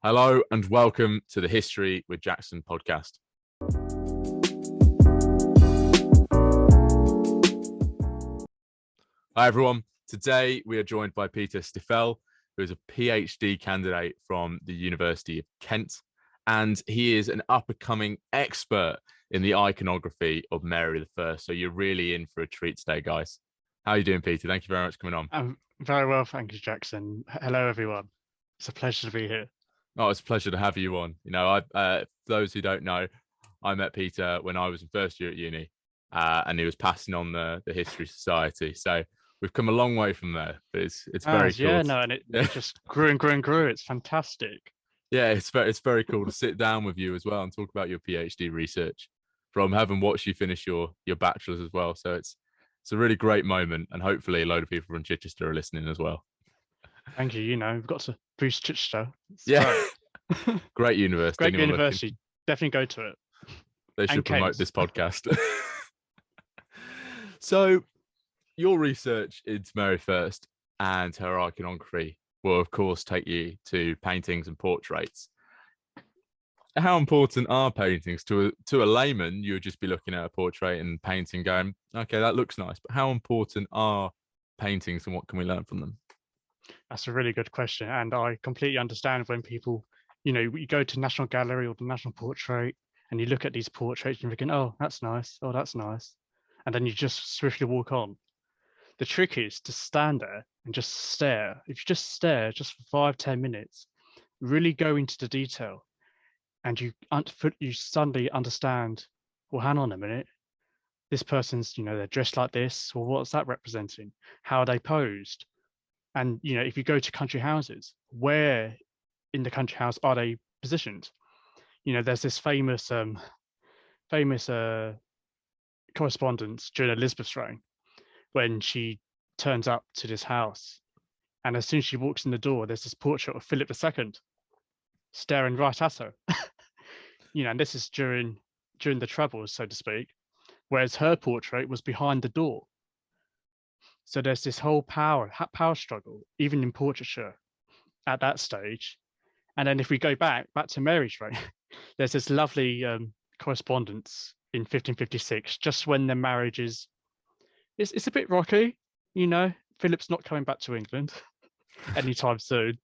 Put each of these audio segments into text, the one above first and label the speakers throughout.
Speaker 1: Hello and welcome to the History with Jackson podcast. Hi everyone. Today we are joined by Peter Stiffell, who is a PhD candidate from the University of Kent, and he is an up-and-coming expert in the iconography of Mary I. So you're really in for a treat today, guys. How are you doing, Peter? Thank you very much for coming on.
Speaker 2: I'm very well, thank you, Jackson. Hello, everyone. It's a pleasure to be here.
Speaker 1: Oh, it's a pleasure to have you on. You know, for those who don't know, I met Peter when I was in first year at uni, and he was passing on the History Society. So we've come a long way from there, but it's very cool.
Speaker 2: Yeah, no, and it just grew and grew and grew. It's fantastic.
Speaker 1: Yeah, it's very cool to sit down with you as well and talk about your PhD research from having watched you finish your bachelor's as well. So it's a really great moment, and hopefully a load of people from Chichester are listening as well.
Speaker 2: Thank you. You know, we've got to boost Chichester.
Speaker 1: Yeah, great university.
Speaker 2: Great university. Definitely go to it.
Speaker 1: They should promote this podcast. So, your research into Mary I and her iconography will, of course, take you to paintings and portraits. How important are paintings to a layman? You would just be looking at a portrait and painting, going, "Okay, that looks nice." But how important are paintings, and what can we learn from them?
Speaker 2: That's a really good question, and I completely understand when people, you go to National Gallery or the National Portrait, and you look at these portraits and you're thinking, "Oh, that's nice. Oh, that's nice," and then you just swiftly walk on. The trick is to stand there and just stare. If you just stare just for 5-10 minutes, really go into the detail, and you suddenly understand, well, hang on a minute, this person's, they're dressed like this. Well, what's that representing? How are they posed? And, if you go to country houses, where in the country house are they positioned? There's this famous correspondence during Elizabeth's reign, when she turns up to this house, and as soon as she walks in the door, there's this portrait of Philip II staring right at her. And this is during the Troubles, so to speak, whereas her portrait was behind the door. So there's this whole power struggle, even in portraiture, at that stage. And then if we go back to Mary's reign, there's this lovely correspondence in 1556, just when their marriage is, it's a bit rocky, Philip's not coming back to England anytime soon.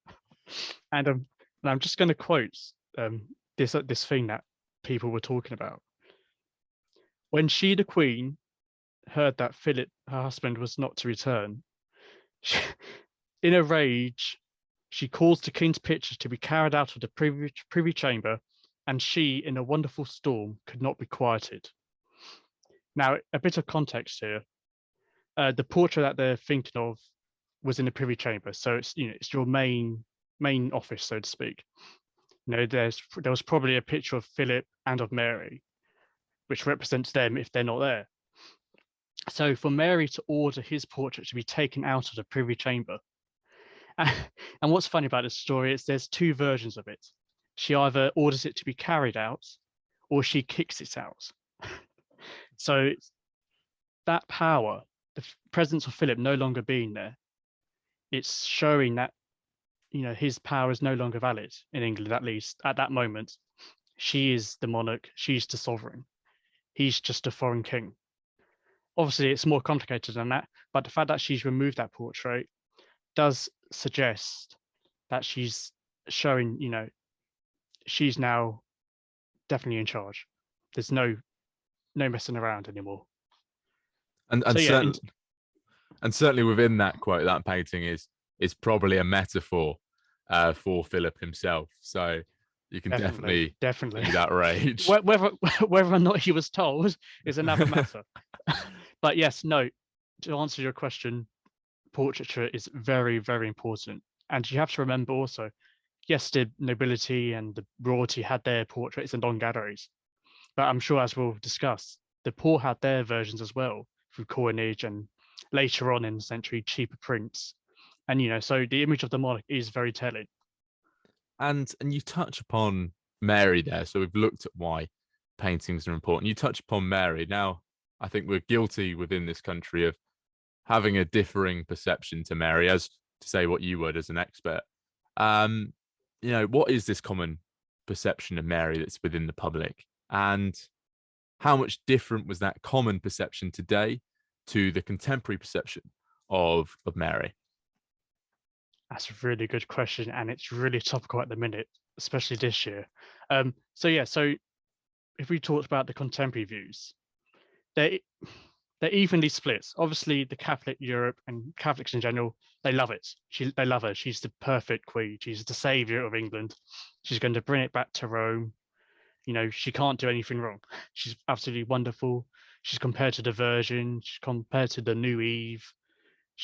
Speaker 2: And I'm just going to quote this thing that people were talking about. When she, the Queen, heard that Philip, her husband, was not to return, in a rage, she caused the king's pictures to be carried out of the privy chamber, and she, in a wonderful storm, could not be quieted. Now, a bit of context here. The portrait that they're thinking of was in the privy chamber, so it's your main office, so to speak. There was probably a picture of Philip and of Mary, which represents them if they're not there. So for Mary to order his portrait to be taken out of the privy chamber, and what's funny about this story is there's two versions of it. She either orders it to be carried out, or she kicks it out. So that power, the presence of Philip no longer being there, it's showing that his power is no longer valid in England, at least at that moment. She is the monarch, she's the sovereign. He's just a foreign king. Obviously, it's more complicated than that, but the fact that she's removed that portrait does suggest that she's showing, she's now definitely in charge. There's no messing around anymore.
Speaker 1: And certainly within that quote, that painting is probably a metaphor for Philip himself. So you can definitely see that rage.
Speaker 2: Whether or not he was told is another matter. But yes, no, to answer your question, portraiture is very, very important. And you have to remember also, yes, the nobility and the royalty had their portraits in long galleries. But I'm sure, as we'll discuss, the poor had their versions as well, through coinage and later on in the century, cheaper prints. And, so the image of the monarch is very telling.
Speaker 1: And you touch upon Mary there. So we've looked at why paintings are important. You touch upon Mary. Now, I think we're guilty within this country of having a differing perception to Mary, as to say what you would as an expert. what is this common perception of Mary that's within the public, and how much different was that common perception today to the contemporary perception of Mary?
Speaker 2: That's a really good question, and it's really topical at the minute, especially this year. So if we talked about the contemporary views, they're evenly split. Obviously, the Catholic Europe and Catholics in general, they love it. They love her. She's the perfect queen. She's the savior of England. She's going to bring it back to Rome. She can't do anything wrong. She's absolutely wonderful. She's compared to the Virgin. She's compared to the New Eve.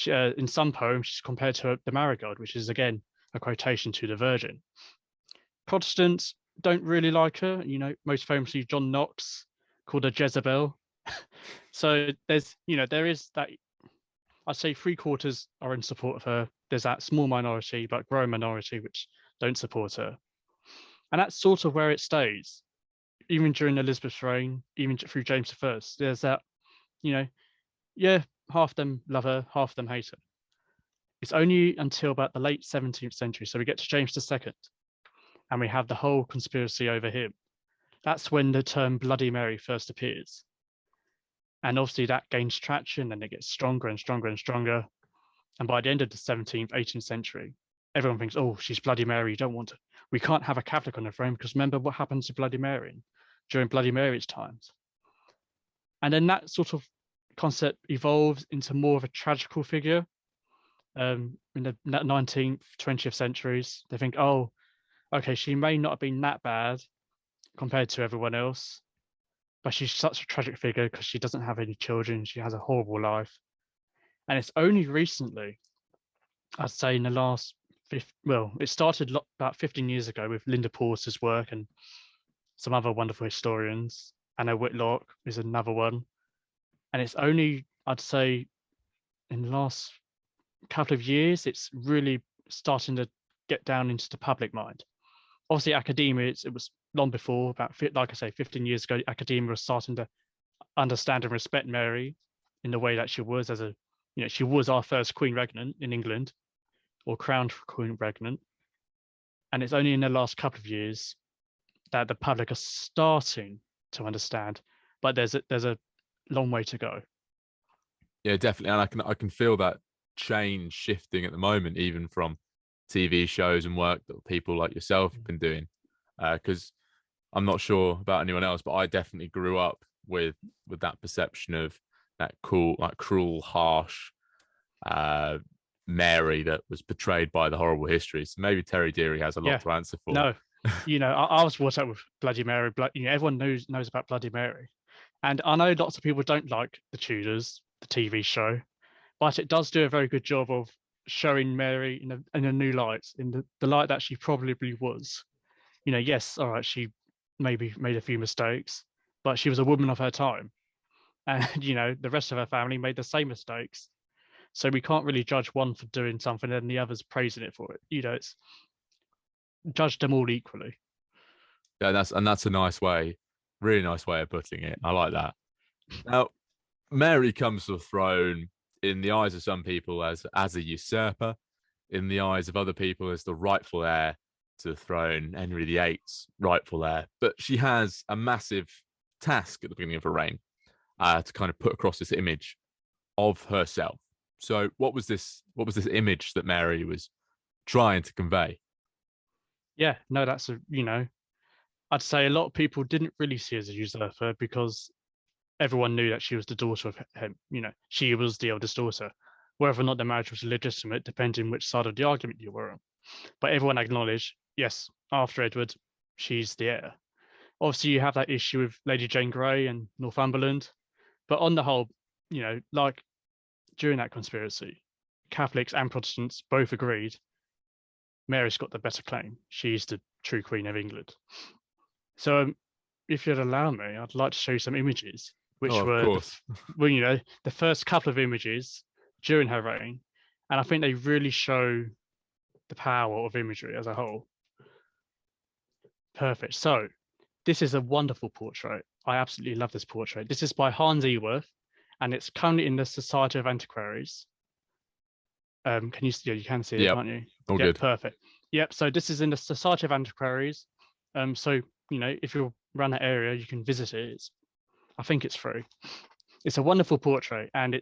Speaker 2: In some poems, she's compared to the Marigold, which is again a quotation to the Virgin. Protestants don't really like her. Most famously, John Knox called her Jezebel. So there is that. I'd say 3/4 are in support of her. There's that small minority, but growing minority, which don't support her. And that's sort of where it stays. Even during Elizabeth's reign, even through James I, there's that, half them love her, half them hate her. It's only until about the late 17th century, so we get to James II, and we have the whole conspiracy over him. That's when the term Bloody Mary first appears. And obviously that gains traction, and it gets stronger and stronger and stronger. And by the end of the 17th, 18th century, everyone thinks, oh, she's Bloody Mary. We can't have a Catholic on the throne, because remember what happened to Bloody Mary during Bloody Mary's times. And then that sort of concept evolves into more of a tragical figure. In the 19th, 20th centuries, they think, oh, okay, she may not have been that bad compared to everyone else, but she's such a tragic figure because she doesn't have any children. She has a horrible life. And it's only recently, I'd say in the last, it started about 15 years ago with Linda Porter's work and some other wonderful historians. Anna Whitlock is another one. And it's only, I'd say, in the last couple of years, it's really starting to get down into the public mind. Obviously, academia, it was long before, like I say, 15 years ago, academia was starting to understand and respect Mary in the way that she was she was our first Queen Regnant in England, or crowned Queen Regnant. And it's only in the last couple of years that the public are starting to understand, but there's a long way to go.
Speaker 1: Yeah, definitely. And I can feel that change shifting at the moment, even from TV shows and work that people like yourself have been doing. Because I'm not sure about anyone else, but I definitely grew up with that perception of that cool, like cruel, harsh Mary that was portrayed by the horrible histories. So maybe Terry Deary has a lot to answer for.
Speaker 2: No, I was brought up with Bloody Mary. Everyone knows about Bloody Mary, and I know lots of people don't like the Tudors, the TV show, but it does do a very good job of showing Mary in a new light, in the light that she probably was. Yes, all right, she maybe made a few mistakes, but she was a woman of her time, and the rest of her family made the same mistakes. So we can't really judge one for doing something and the others praising it for it. It's judge them all equally.
Speaker 1: Yeah, that's a nice way, really nice way of putting it. I like that. Now, Mary comes to the throne in the eyes of some people as a usurper, in the eyes of other people as the rightful heir to the throne, Henry VIII's rightful heir. But she has a massive task at the beginning of her reign to kind of put across this image of herself. So what was this image that Mary was trying to convey?
Speaker 2: Yeah, no, that's I'd say a lot of people didn't really see her as a usurper because everyone knew that she was the daughter of him. She was the eldest daughter. Whether or not the marriage was legitimate, depending which side of the argument you were on. But everyone acknowledged, yes, after Edward, she's the heir. Obviously, you have that issue with Lady Jane Grey and Northumberland. But on the whole, like during that conspiracy, Catholics and Protestants both agreed Mary's got the better claim. She's the true Queen of England. So if you'd allow me, I'd like to show you some images, which were the first couple of images during her reign. And I think they really show the power of imagery as a whole. Perfect. So this is a wonderful portrait. I absolutely love this portrait. This is by Hans Eworth, and it's currently in the Society of Antiquaries. You can see it, can't you?
Speaker 1: All good.
Speaker 2: Perfect. Yep. So this is in the Society of Antiquaries. So if you're around that area, you can visit it. I think it's free. It's a wonderful portrait, and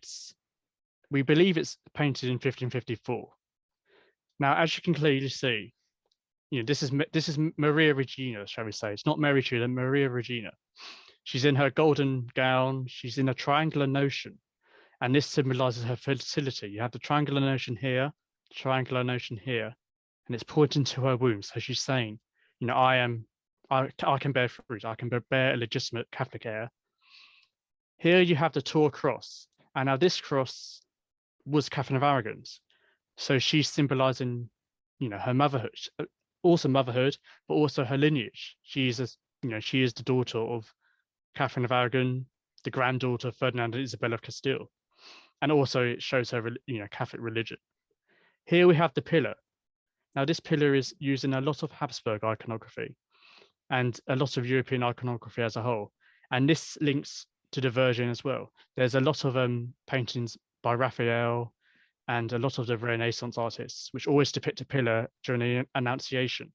Speaker 2: we believe it's painted in 1554. Now, as you can clearly see, this is Maria Regina, shall we say? It's not Mary Tudor, Maria Regina. She's in her golden gown. She's in a triangular notion, and this symbolizes her fertility. You have the triangular notion here, triangular notion here, and it's pointing to her womb. So she's saying, I can bear fruit. I can bear a legitimate Catholic heir. Here you have the Tour cross, and now this cross was Catherine of Aragon's. So she's symbolizing, her motherhood, also motherhood, but also her lineage. She is the daughter of Catherine of Aragon, the granddaughter of Ferdinand and Isabella of Castile, and also it shows her, Catholic religion. Here we have the pillar. Now this pillar is used in a lot of Habsburg iconography and a lot of European iconography as a whole, and this links to the Virgin as well. There's a lot of paintings by Raphael and a lot of the Renaissance artists, which always depict a pillar during the Annunciation.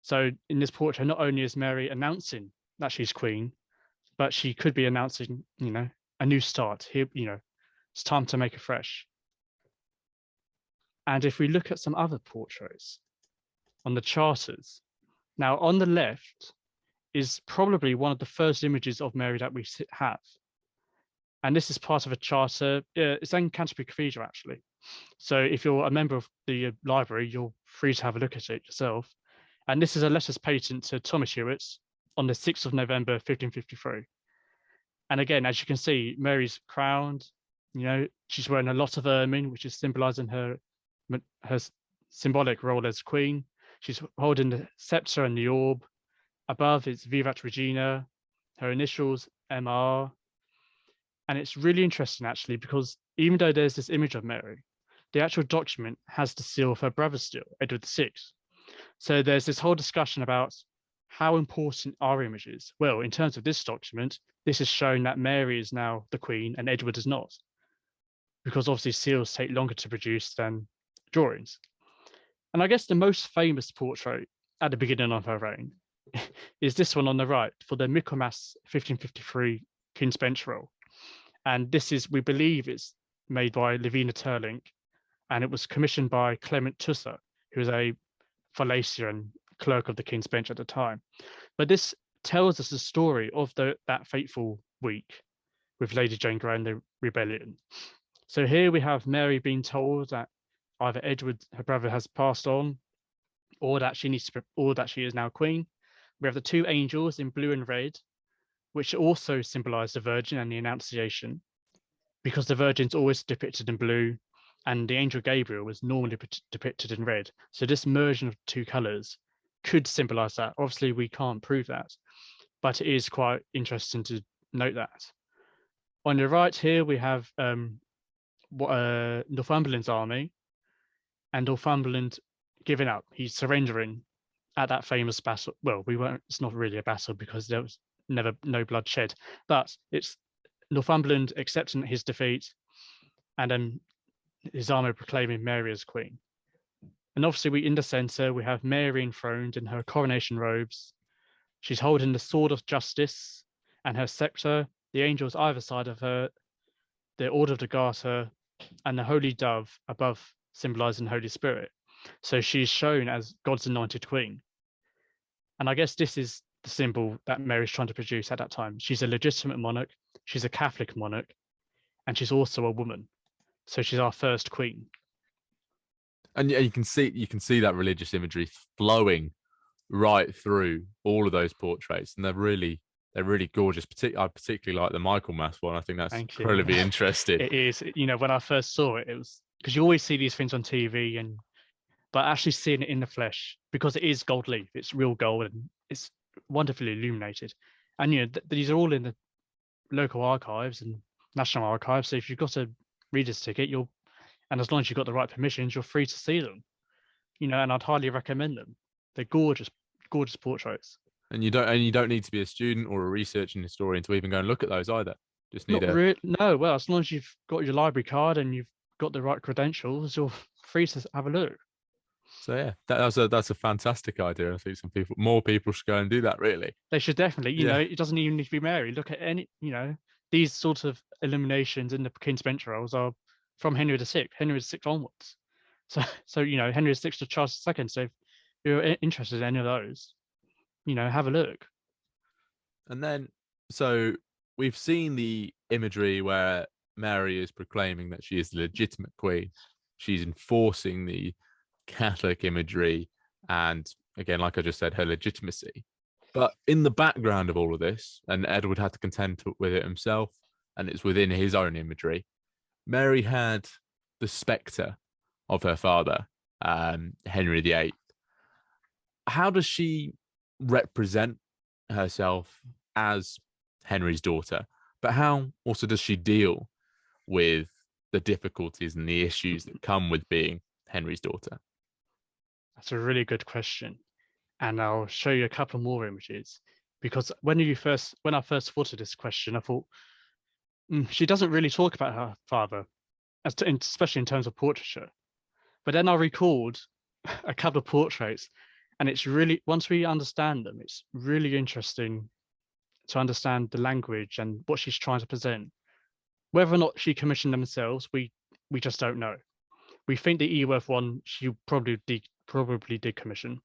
Speaker 2: So in this portrait, not only is Mary announcing that she's queen, but she could be announcing, a new start. Here, it's time to make afresh. And if we look at some other portraits on the charters, now on the left is probably one of the first images of Mary that we have. And this is part of a charter. It's in Canterbury Cathedral, actually. So if you're a member of the library, you're free to have a look at it yourself. And this is a letters patent to Thomas Hewitt on the 6th of November, 1553. And again, as you can see, Mary's crowned. She's wearing a lot of ermine, which is symbolizing her symbolic role as queen. She's holding the scepter and the orb. Above, it's Vivat Regina, her initials, MR. And it's really interesting, actually, because even though there's this image of Mary, the actual document has the seal of her brother still, Edward VI. So there's this whole discussion about how important are images. Well, in terms of this document, this is showing that Mary is now the queen and Edward is not, because obviously seals take longer to produce than drawings. And I guess the most famous portrait at the beginning of her reign is this one on the right for the Michaelmas 1553 King's Bench roll. And this is, we believe, it's made by Lavina Turlink, and it was commissioned by Clement Tusser, who was a Falacier and clerk of the King's Bench at the time. But this tells us the story of that fateful week with Lady Jane Grey and the rebellion. So here we have Mary being told that either Edward, her brother, has passed on, or that she is now queen. We have the two angels in blue and red, which also symbolize the Virgin and the Annunciation, because the Virgin's always depicted in blue and the angel Gabriel was normally depicted in red. So this merging of two colors could symbolize that. Obviously, we can't prove that, but it is quite interesting to note that. On the right here, we have Northumberland's army, and Northumberland giving up. He's surrendering at that famous battle. Well, it's not really a battle because there was no blood shed, but it's Northumberland accepting his defeat and then his army proclaiming Mary as queen. And obviously in the center, we have Mary enthroned in her coronation robes. She's holding the sword of justice and her scepter, the angels either side of her, the order of the garter, and the holy dove above, symbolizing the Holy Spirit. So she's shown as God's anointed queen. And I guess this is the symbol that Mary's trying to produce at that time. She's a legitimate monarch, she's a Catholic monarch, and she's also a woman. So she's our first queen.
Speaker 1: And you can see that religious imagery flowing right through all of those portraits, and they're really gorgeous. I particularly like the Michaelmas one. I think that's incredibly interesting.
Speaker 2: It is. When I first saw it, it was because you always see these things on TV, but actually seeing it in the flesh, because it is gold leaf, it's real gold, and it's wonderfully illuminated. And these are all in the local archives and national archives. So if you've got a reader's ticket, and as long as you've got the right permissions, you're free to see them. And I'd highly recommend them. They're gorgeous, gorgeous portraits.
Speaker 1: And you don't need to be a student or a researching historian to even go and look at those either. Just need
Speaker 2: no. Well, as long as you've got your library card and you've got the right credentials, you're free to have a look.
Speaker 1: So yeah, that's a fantastic idea. I think more people should go and do that. Really.
Speaker 2: They should definitely,
Speaker 1: Yeah.
Speaker 2: it doesn't even need to be Mary. Look at any, these sort of illuminations in the King's Bench rolls are from Henry VI, Henry VI onwards. So Henry VI to Charles II. So if you're interested in any of those, have a look.
Speaker 1: And then, so we've seen the imagery where Mary is proclaiming that she is the legitimate queen. She's enforcing the Catholic imagery and, again, like I just said, her legitimacy. But in the background of all of this, and Edward had to contend with it himself, and it's within his own imagery, Mary had the spectre of her father, Henry VIII. How does she represent herself as Henry's daughter? But how also does she deal with the difficulties and the issues that come with being Henry's daughter?
Speaker 2: That's a really good question. And I'll show you a couple more images because when I first thought of this question, I thought she doesn't really talk about her father, especially in terms of portraiture. But then I recalled a couple of portraits, and it's really, once we understand them, it's really interesting to understand the language and what she's trying to present. Whether or not she commissioned themselves, we just don't know. We think the Eworth one she probably did commission,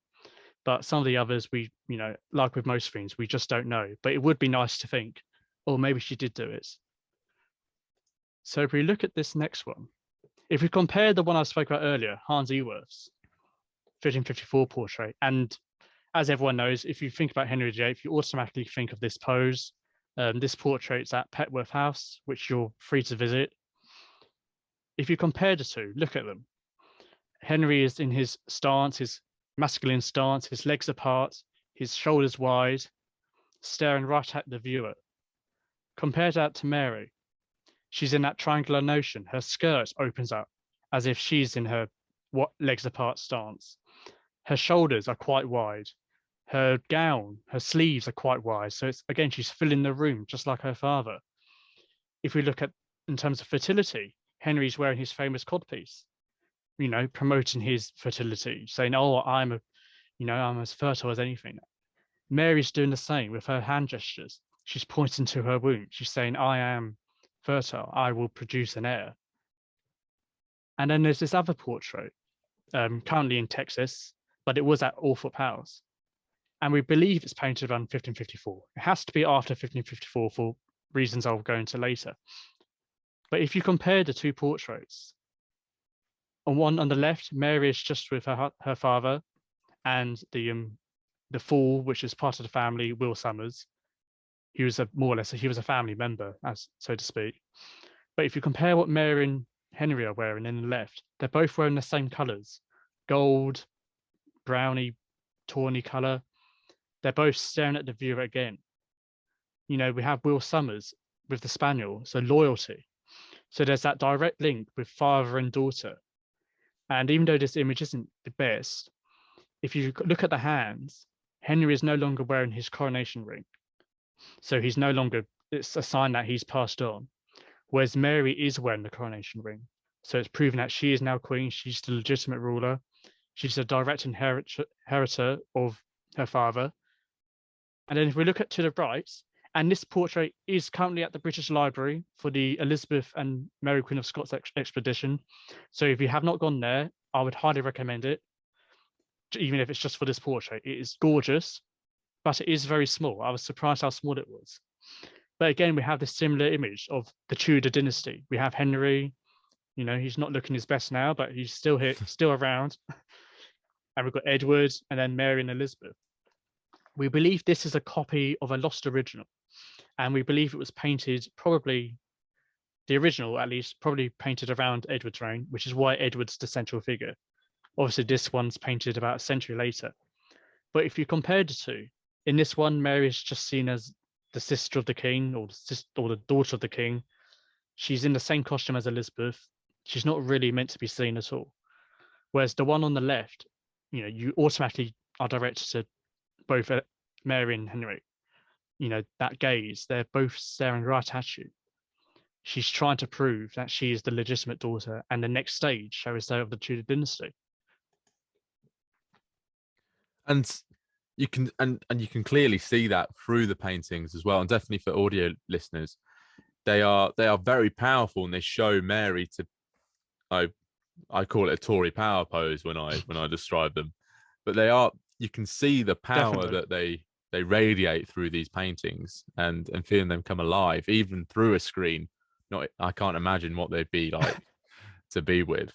Speaker 2: but some of the others we, like with most things, we just don't know. But it would be nice to think, or maybe she did do it. So if we look at this next one, if we compare the one I spoke about earlier, Hans Eworth's 1554 portrait, and as everyone knows, if you think about Henry VIII, you automatically think of this pose. This portrait's at Petworth House, which you're free to visit. If you compare the two, look at them. Henry is in his stance, his masculine stance, his legs apart, his shoulders wide, staring right at the viewer. Compare that to Mary. She's in that triangular notion. Her skirt opens up as if she's in her legs apart stance. Her shoulders are quite wide. Her gown, her sleeves are quite wide. So it's, again, she's filling the room just like her father. If we look at in terms of fertility, Henry's wearing his famous codpiece, promoting his fertility, saying, "Oh, I'm as fertile as anything." Mary's doing the same with her hand gestures. She's pointing to her womb. She's saying, "I am fertile. I will produce an heir." And then there's this other portrait, currently in Texas, but it was at Althorp House. And we believe it's painted around 1554. It has to be after 1554 for reasons I'll go into later. But if you compare the two portraits, on one on the left, Mary is just with her father and the fool, which is part of the family, Will Summers. He was he was a family member, as so to speak. But if you compare what Mary and Henry are wearing in the left, they're both wearing the same colors, gold, browny, tawny color. They're both staring at the viewer again. We have Will Summers with the spaniel, so loyalty. So there's that direct link with father and daughter. And even though this image isn't the best, if you look at the hands, Henry is no longer wearing his coronation ring. So he's no longer, it's a sign that he's passed on. Whereas Mary is wearing the coronation ring. So it's proven that she is now queen. She's the legitimate ruler. She's the direct inheritor of her father. And then if we look to the right, and this portrait is currently at the British Library for the Elizabeth and Mary Queen of Scots expedition. So if you have not gone there, I would highly recommend it, even if it's just for this portrait. It is gorgeous, but it is very small. I was surprised how small it was. But again, we have this similar image of the Tudor dynasty. We have Henry, he's not looking his best now, but he's still here, still around. And we've got Edward and then Mary and Elizabeth. We believe this is a copy of a lost original. And we believe it was painted, probably the original at least, probably painted around Edward's reign, which is why Edward's the central figure. Obviously, this one's painted about a century later. But if you compare the two, in this one, Mary is just seen as the sister of the king or the daughter of the king. She's in the same costume as Elizabeth. She's not really meant to be seen at all. Whereas the one on the left, you automatically are directed to both Mary and Henry. That gaze, they're both staring right at you. She's trying to prove that she is the legitimate daughter and the next stage, shall we say, of the Tudor dynasty.
Speaker 1: And you can clearly see that through the paintings as well. And definitely for audio listeners, they are very powerful, and they show Mary to I I call it a Tory power pose when I describe them. But you can see the power
Speaker 2: Definitely.
Speaker 1: that they radiate through these paintings, and feeling them come alive even through a screen. Not I can't imagine what they'd be like to be with.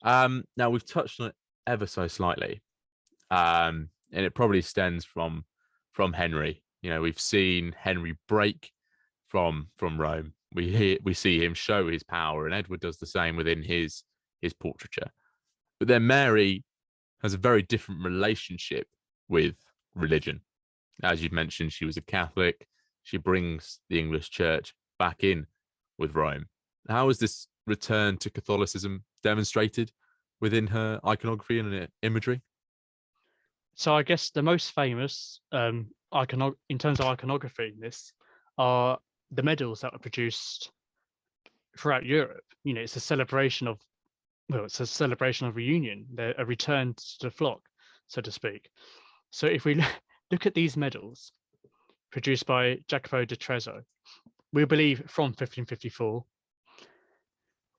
Speaker 1: Now we've touched on it ever so slightly. And it probably stems from Henry. You know, we've seen Henry break from Rome. We see him show his power, and Edward does the same within his portraiture. But then Mary has a very different relationship with religion. As you've mentioned, she was a Catholic. She brings the English Church back in with Rome. How is this return to Catholicism demonstrated within her iconography and imagery?
Speaker 2: So I guess the most famous in terms of iconography in this are the medals that were produced throughout Europe. You know, it's a celebration of it's a celebration of reunion. They're a return to the flock, so to speak. So if we look at these medals produced by Jacopo di Trezzo, we believe from 1554.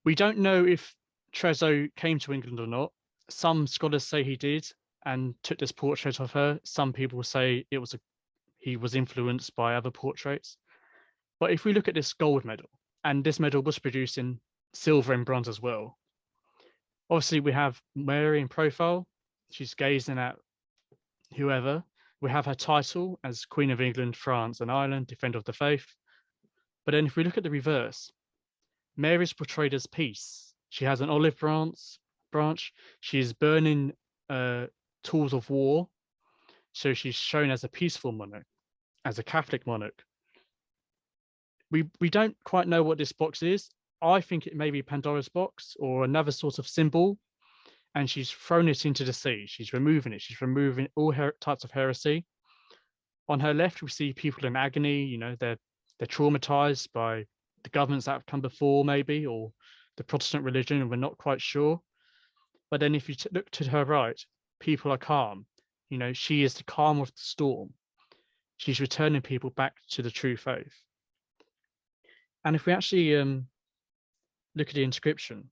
Speaker 2: We don't know if Trezzo came to England or not. Some scholars say he did and took this portrait of her. Some people say he was influenced by other portraits. But if we look at this gold medal, and this medal was produced in silver and bronze as well. Obviously, we have Mary in profile. She's gazing at whoever. We have her title as Queen of England, France, and Ireland, Defender of the Faith. But then if we look at the reverse, Mary is portrayed as peace. She has an olive branch. She is burning tools of war. So she's shown as a peaceful monarch, as a Catholic monarch. We don't quite know what this box is. I think it may be Pandora's box or another sort of symbol. And she's thrown it into the sea. She's removing it. She's removing all types of heresy. On her left, we see people in agony. You know, they're traumatized by the governments that have come before, maybe, or the Protestant religion, and we're not quite sure. But then if you look to her right, people are calm. You know, she is the calm of the storm. She's returning people back to the true faith. And if we actually look at the inscription,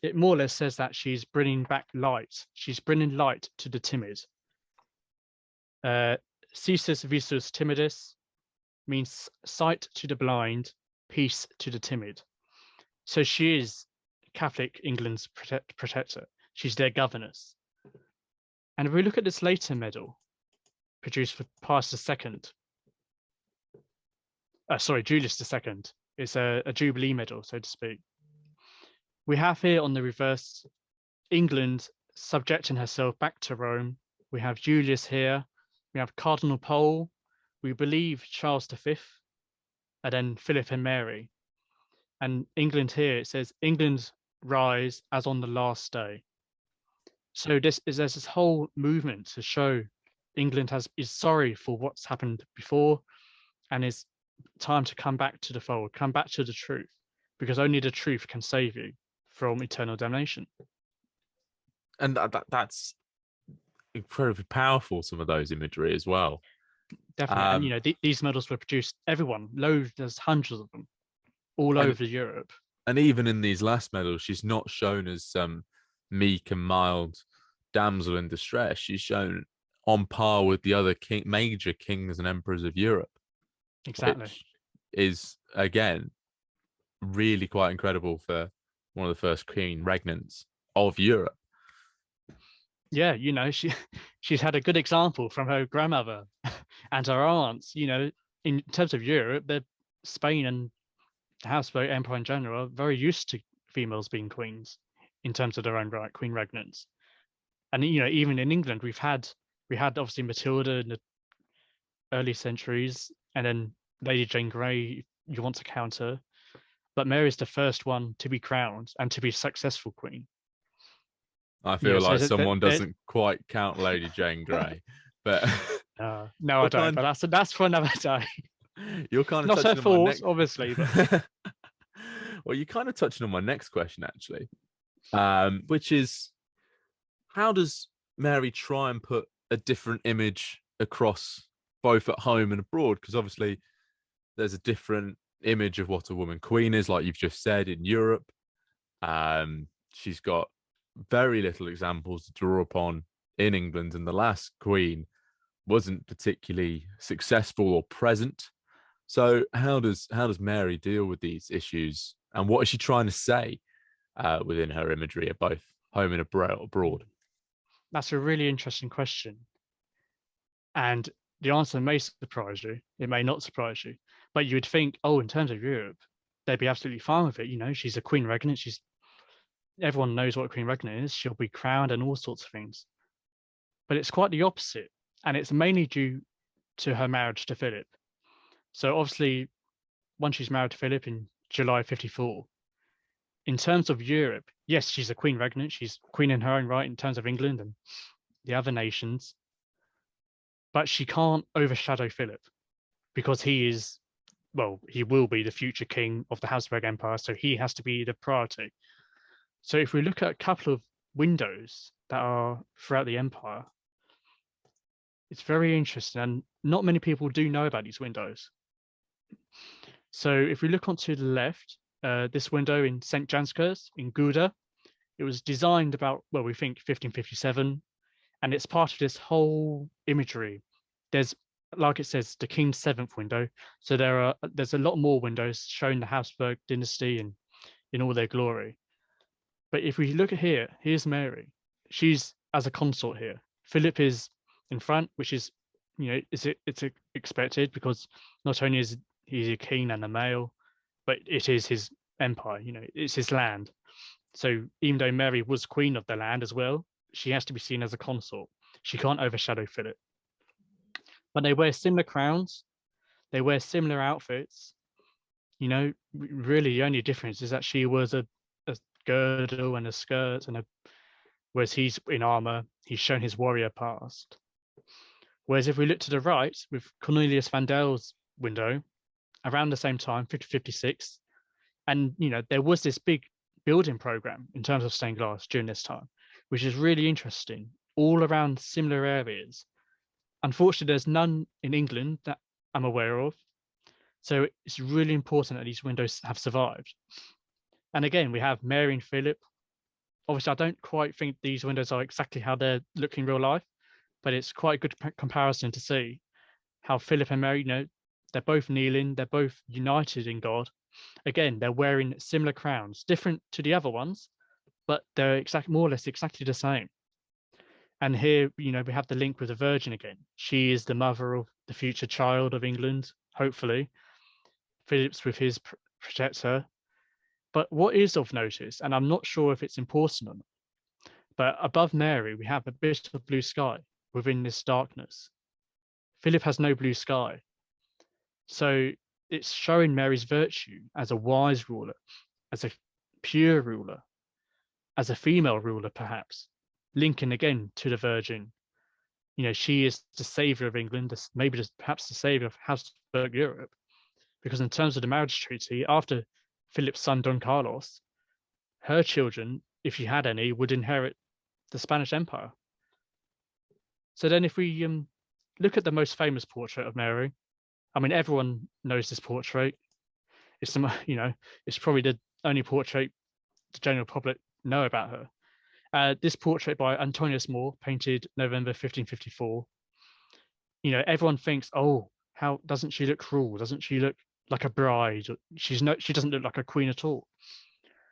Speaker 2: it more or less says that she's bringing back light. She's bringing light to the timid. Cisus visus timidus means sight to the blind, peace to the timid. So she is Catholic England's protector. She's their governess. And if we look at this later medal, produced for Pius II, Julius II, it's a Jubilee medal, so to speak. We have here on the reverse, England subjecting herself back to Rome. We have Julius here. We have Cardinal Pole. We believe Charles V, and then Philip and Mary. And England here, it says, England rise as on the last day. So there's this whole movement to show England is sorry for what's happened before, and it's time to come back to the fold, come back to the truth, because only the truth can save you from eternal damnation.
Speaker 1: And that's incredibly powerful, some of those imagery as well.
Speaker 2: Definitely. And, you know, these medals were produced, there's hundreds of them all over Europe.
Speaker 1: And even in these last medals, she's not shown as some meek and mild damsel in distress. She's shown on par with the other major kings and emperors of Europe.
Speaker 2: Exactly.
Speaker 1: Which is, again, really quite incredible for one of the first queen regnants of Europe.
Speaker 2: Yeah, you know, she's had a good example from her grandmother and her aunts. You know, in terms of Europe, Spain and the Habsburg Empire in general are very used to females being queens in terms of their own right, queen regnants. And you know, even in England, we had obviously Matilda in the early centuries, and then Lady Jane Grey. You want to count her, but Mary's the first one to be crowned and to be a successful queen.
Speaker 1: I feel like someone doesn't quite count Lady Jane Grey, but
Speaker 2: no, I don't. But that's for another day.
Speaker 1: You're kind of
Speaker 2: not her fault, obviously. But
Speaker 1: well, you're kind of touching on my next question, actually, which is, how does Mary try and put a different image across both at home and abroad, because obviously there's a different image of what a woman queen is, like you've just said, in Europe. She's got very little examples to draw upon in England, and the last queen wasn't particularly successful or present. So how does Mary deal with these issues, and what is she trying to say within her imagery at both home and abroad?
Speaker 2: That's a really interesting question. And the answer may surprise you. It may not surprise you. But you would think, oh, in terms of Europe, they'd be absolutely fine with it. You know, she's a queen regnant. Everyone knows what a queen regnant is. She'll be crowned and all sorts of things. But it's quite the opposite. And it's mainly due to her marriage to Philip. So obviously, once she's married to Philip in July 54, in terms of Europe, yes, she's a queen regnant. She's queen in her own right in terms of England and the other nations. But she can't overshadow Philip because he is, well, he will be the future king of the Habsburg Empire. So he has to be the priority. So if we look at a couple of windows that are throughout the empire, it's very interesting. And not many people do know about these windows. So if we look onto the left, this window in St. Janskers in Gouda, it was designed about, well, we think 1557, and it's part of this whole imagery. There's, like it says, the King's seventh window. So there's a lot more windows showing the Habsburg dynasty and in all their glory. But if we look at here, here's Mary. She's as a consort here. Philip is in front, which is, you know, it's expected because not only is he a king and a male, but it is his empire. You know, it's his land. So even though Mary was queen of the land as well, she has to be seen as a consort. She can't overshadow Philip. But they wear similar crowns. They wear similar outfits. You know, really the only difference is that she was a girdle and a skirt, whereas he's in armor. He's shown his warrior past. Whereas if we look to the right with Cornelius Vandel's window, around the same time, 1556, and you know there was this big building program in terms of stained glass during this time, which is really interesting, all around similar areas. Unfortunately, there's none in England that I'm aware of. So it's really important that these windows have survived. And again, we have Mary and Philip. Obviously, I don't quite think these windows are exactly how they look in real life, but it's quite a good comparison to see how Philip and Mary, you know, they're both kneeling, they're both united in God. Again, they're wearing similar crowns, different to the other ones, but they're more or less exactly the same. And here, you know, we have the link with the Virgin again. She is the mother of the future child of England, hopefully. Philip's with his protector. But what is of notice, and I'm not sure if it's important or not, but above Mary, we have a bit of blue sky within this darkness. Philip has no blue sky. So it's showing Mary's virtue as a wise ruler, as a pure ruler, as a female ruler, perhaps, linking again to the Virgin. You know, she is the savior of England, maybe perhaps the savior of Habsburg Europe, because in terms of the marriage treaty, after Philip's son Don Carlos, her children, if she had any, would inherit the Spanish Empire. So then if we look at the most famous portrait of Mary, I mean, everyone knows this portrait. It's you know, it's probably the only portrait the general public know about her. This portrait by Antonius More, painted November 1554. You know, everyone thinks, oh, how doesn't she look cruel? Doesn't she look like a bride? She doesn't look like a queen at all.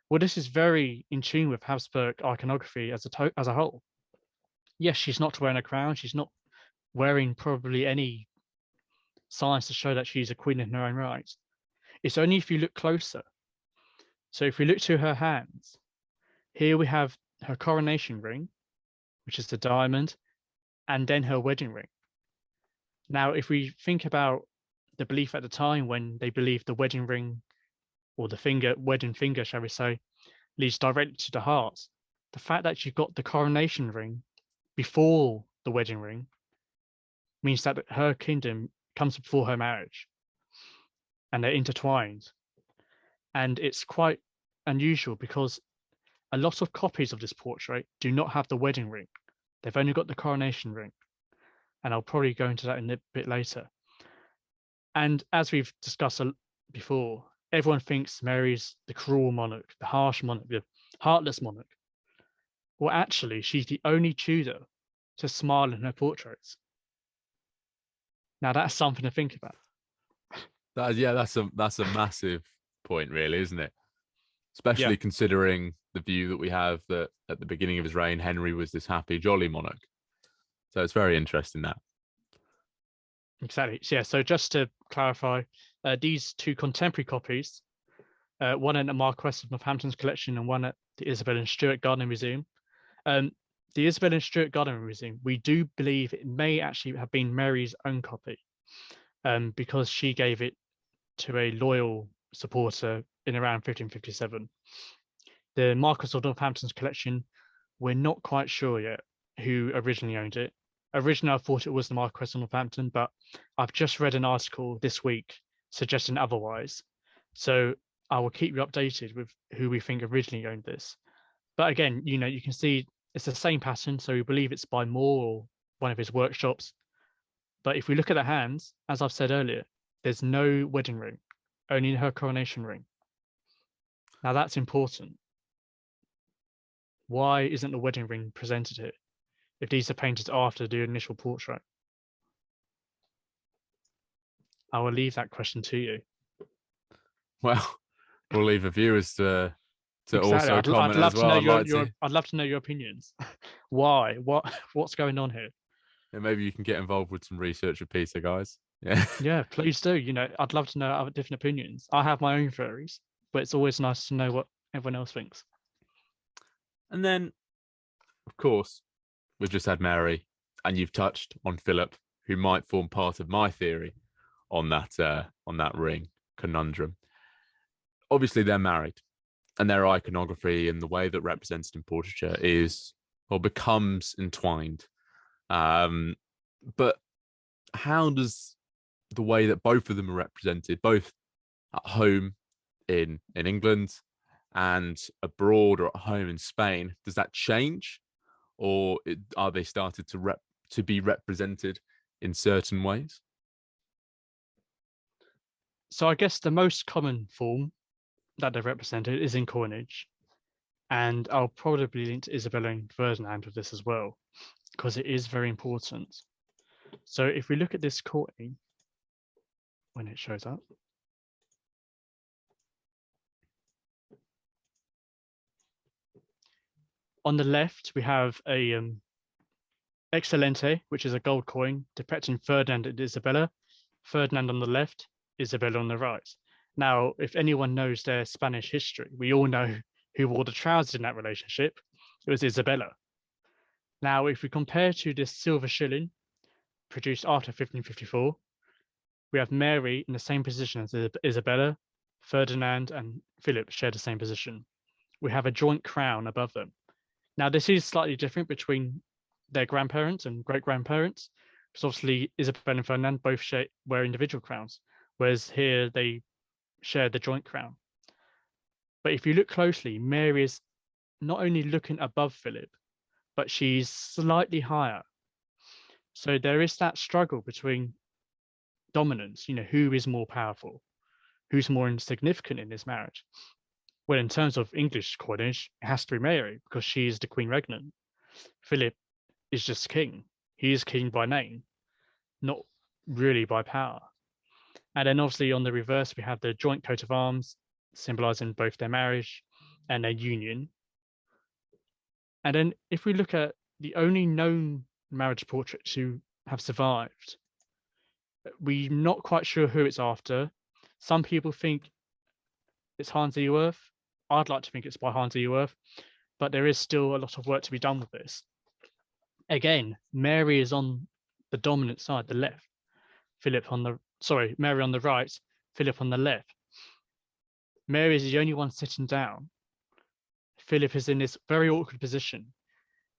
Speaker 2: Well, this is very in tune with Habsburg iconography as a whole. Yes, she's not wearing a crown. She's not wearing probably any signs to show that she's a queen in her own right. It's only if you look closer. So if we look to her hands, here we have her coronation ring, which is the diamond, and then her wedding ring. Now, if we think about the belief at the time when they believed the wedding ring, or the wedding finger, shall we say, leads directly to the heart, the fact that you've got the coronation ring before the wedding ring means that her kingdom comes before her marriage, and they're intertwined. And it's quite unusual because a lot of copies of this portrait do not have the wedding ring. They've only got the coronation ring. and I'll probably go into that in a bit later. And as we've discussed before, everyone thinks Mary's the cruel monarch, the harsh monarch, the heartless monarch. Well, actually, she's the only Tudor to smile in her portraits. Now, that's something to think about.
Speaker 1: That's a massive point, really, isn't it? Especially considering the view that we have that at the beginning of his reign, Henry was this happy, jolly monarch. So it's very interesting that.
Speaker 2: Exactly. Yeah. So just to clarify, these two contemporary copies, one at the Marquess of Northampton's collection and one at the Isabella and Stuart Gardner Museum. The Isabella and Stuart Gardner Museum, we do believe it may actually have been Mary's own copy, because she gave it to a loyal supporter in around 1557. The Marquess of Northampton's collection, we're not quite sure yet who originally owned it. Originally, I thought it was the Marquess of Northampton, but I've just read an article this week suggesting otherwise. So I will keep you updated with who we think originally owned this. But again, you can see it's the same pattern. So we believe it's by Moore or one of his workshops. But if we look at the hands, as I've said earlier, there's no wedding ring, only her coronation ring. Now that's important. Why isn't the wedding ring presented here if these are painted after the initial portrait? I will leave that question to you.
Speaker 1: Well, we'll leave the viewers to
Speaker 2: Exactly.
Speaker 1: also comment
Speaker 2: I'd love
Speaker 1: as well.
Speaker 2: to know I'd love to know your opinions. Why? What's going on here?
Speaker 1: And maybe you can get involved with some research with Peter, guys. Yeah.
Speaker 2: Yeah, please do. I'd love to know other different opinions. I have my own theories, but it's always nice to know what everyone else thinks.
Speaker 1: And then, of course, we've just had Mary, and you've touched on Philip, who might form part of my theory on that ring conundrum. Obviously, they're married, and their iconography and the way that represented in portraiture becomes entwined. But how does the way that both of them are represented, both at home in England and abroad or at home in Spain, does that change, or are they started to be represented in certain ways?
Speaker 2: So I guess the most common form that they're represented is in coinage, and I'll probably link to Isabella and Ferdinand with this as well, because it is very important. So if we look at this coin, when it shows up, on the left, we have a Excelente, which is a gold coin depicting Ferdinand and Isabella. Ferdinand on the left, Isabella on the right. Now, if anyone knows their Spanish history, we all know who wore the trousers in that relationship. It was Isabella. Now, if we compare to this silver shilling produced after 1554, we have Mary in the same position as Isabella. Ferdinand and Philip share the same position. We have a joint crown above them. Now, this is slightly different between their grandparents and great-grandparents, because obviously Isabella and Ferdinand both wear individual crowns, whereas here they share the joint crown. But if you look closely, Mary is not only looking above Philip, but she's slightly higher. So there is that struggle between dominance, who is more powerful, who's more insignificant in this marriage. Well, in terms of English coinage, it has to be Mary because she is the queen regnant. Philip is just king. He is king by name, not really by power. And then obviously on the reverse, we have the joint coat of arms, symbolizing both their marriage and their union. And then if we look at the only known marriage portraits who have survived, we're not quite sure who it's after. Some people think it's Hans Eworth. I'd like to think it's by Hans Eworth, but there is still a lot of work to be done with this. Again, Mary is on the dominant side, the left. Mary on the right, Philip on the left. Mary is the only one sitting down. Philip is in this very awkward position.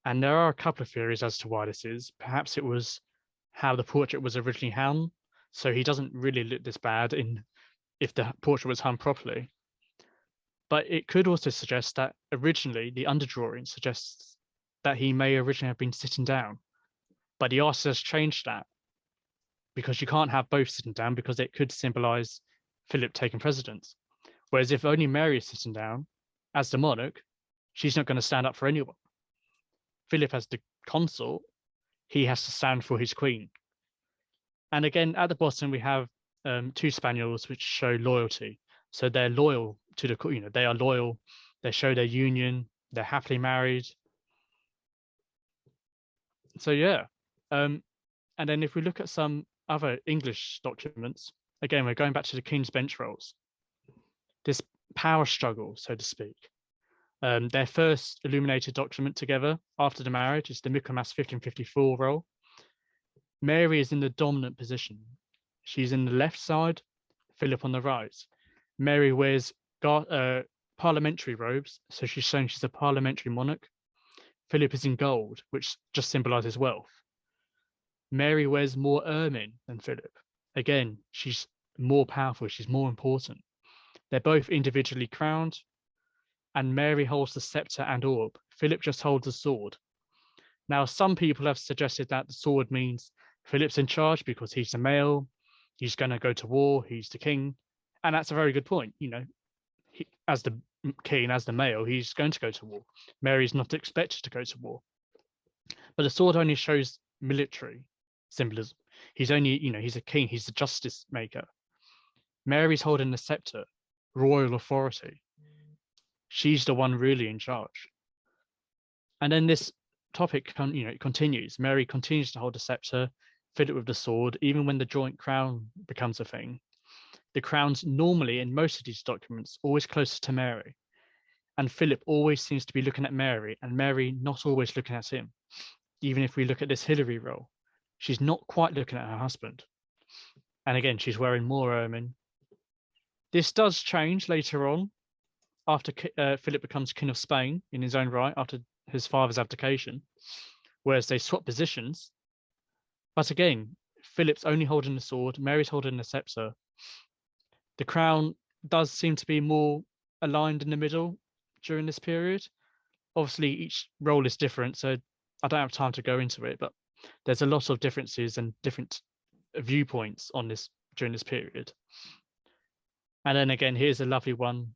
Speaker 2: And there are a couple of theories as to why this is. Perhaps it was how the portrait was originally hung, so he doesn't really look this bad if the portrait was hung properly. But it could also suggest that originally the underdrawing suggests that he may originally have been sitting down, But the artist has changed that because you can't have both sitting down because it could symbolize Philip taking precedence. Whereas if only Mary is sitting down as the monarch, she's not going to stand up for anyone. Philip as the consort, he has to stand for his queen. And again, at the bottom, we have two spaniels which show loyalty. So they're loyal to the, they are loyal. They show their union. They're happily married. So yeah. And then if we look at some other English documents, again, we're going back to the King's Bench rolls. This power struggle, so to speak. Their first illuminated document together after the marriage is the Michaelmas 1554 roll. Mary is in the dominant position. She's in the left side, Philip on the right. Mary wears parliamentary robes, so she's showing she's a parliamentary monarch. Philip is in gold, which just symbolizes wealth. Mary wears more ermine than Philip. Again, she's more powerful, she's more important. They're both individually crowned, and Mary holds the scepter and orb. Philip just holds a sword. Now, some people have suggested that the sword means Philip's in charge because he's the male, he's going to go to war, he's the king. And that's a very good point. As the king, as the male, he's going to go to war. Mary's not expected to go to war. But the sword only shows military symbolism. He's only, he's a king, he's the justice maker. Mary's holding the scepter, royal authority. She's the one really in charge. And then this topic, it continues. Mary continues to hold the scepter, Philip with the sword, even when the joint crown becomes a thing. The crown's normally, in most of these documents, always closer to Mary. And Philip always seems to be looking at Mary, and Mary not always looking at him. Even if we look at this Hilary roll, she's not quite looking at her husband. And again, she's wearing more ermine. This does change later on, after Philip becomes King of Spain in his own right, after his father's abdication, whereas they swap positions. But again, Philip's only holding the sword, Mary's holding the scepter. The crown does seem to be more aligned in the middle during this period. Obviously, each role is different, so I don't have time to go into it, but there's a lot of differences and different viewpoints on this during this period. And then again, here's a lovely one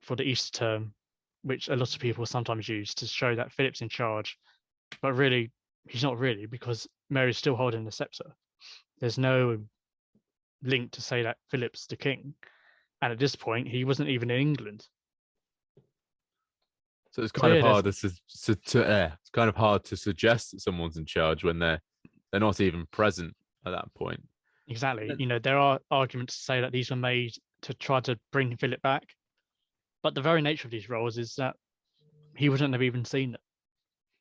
Speaker 2: for the Easter term, which a lot of people sometimes use to show that Philip's in charge, but really, he's not really, because Mary's still holding the scepter. There's no link to say that Philip's the king. And at this point, he wasn't even in England.
Speaker 1: So it's kind of hard it's kind of hard to suggest that someone's in charge when they're not even present at that point.
Speaker 2: Exactly. There are arguments to say that these were made to try to bring Philip back. But the very nature of these roles is that he wouldn't have even seen them.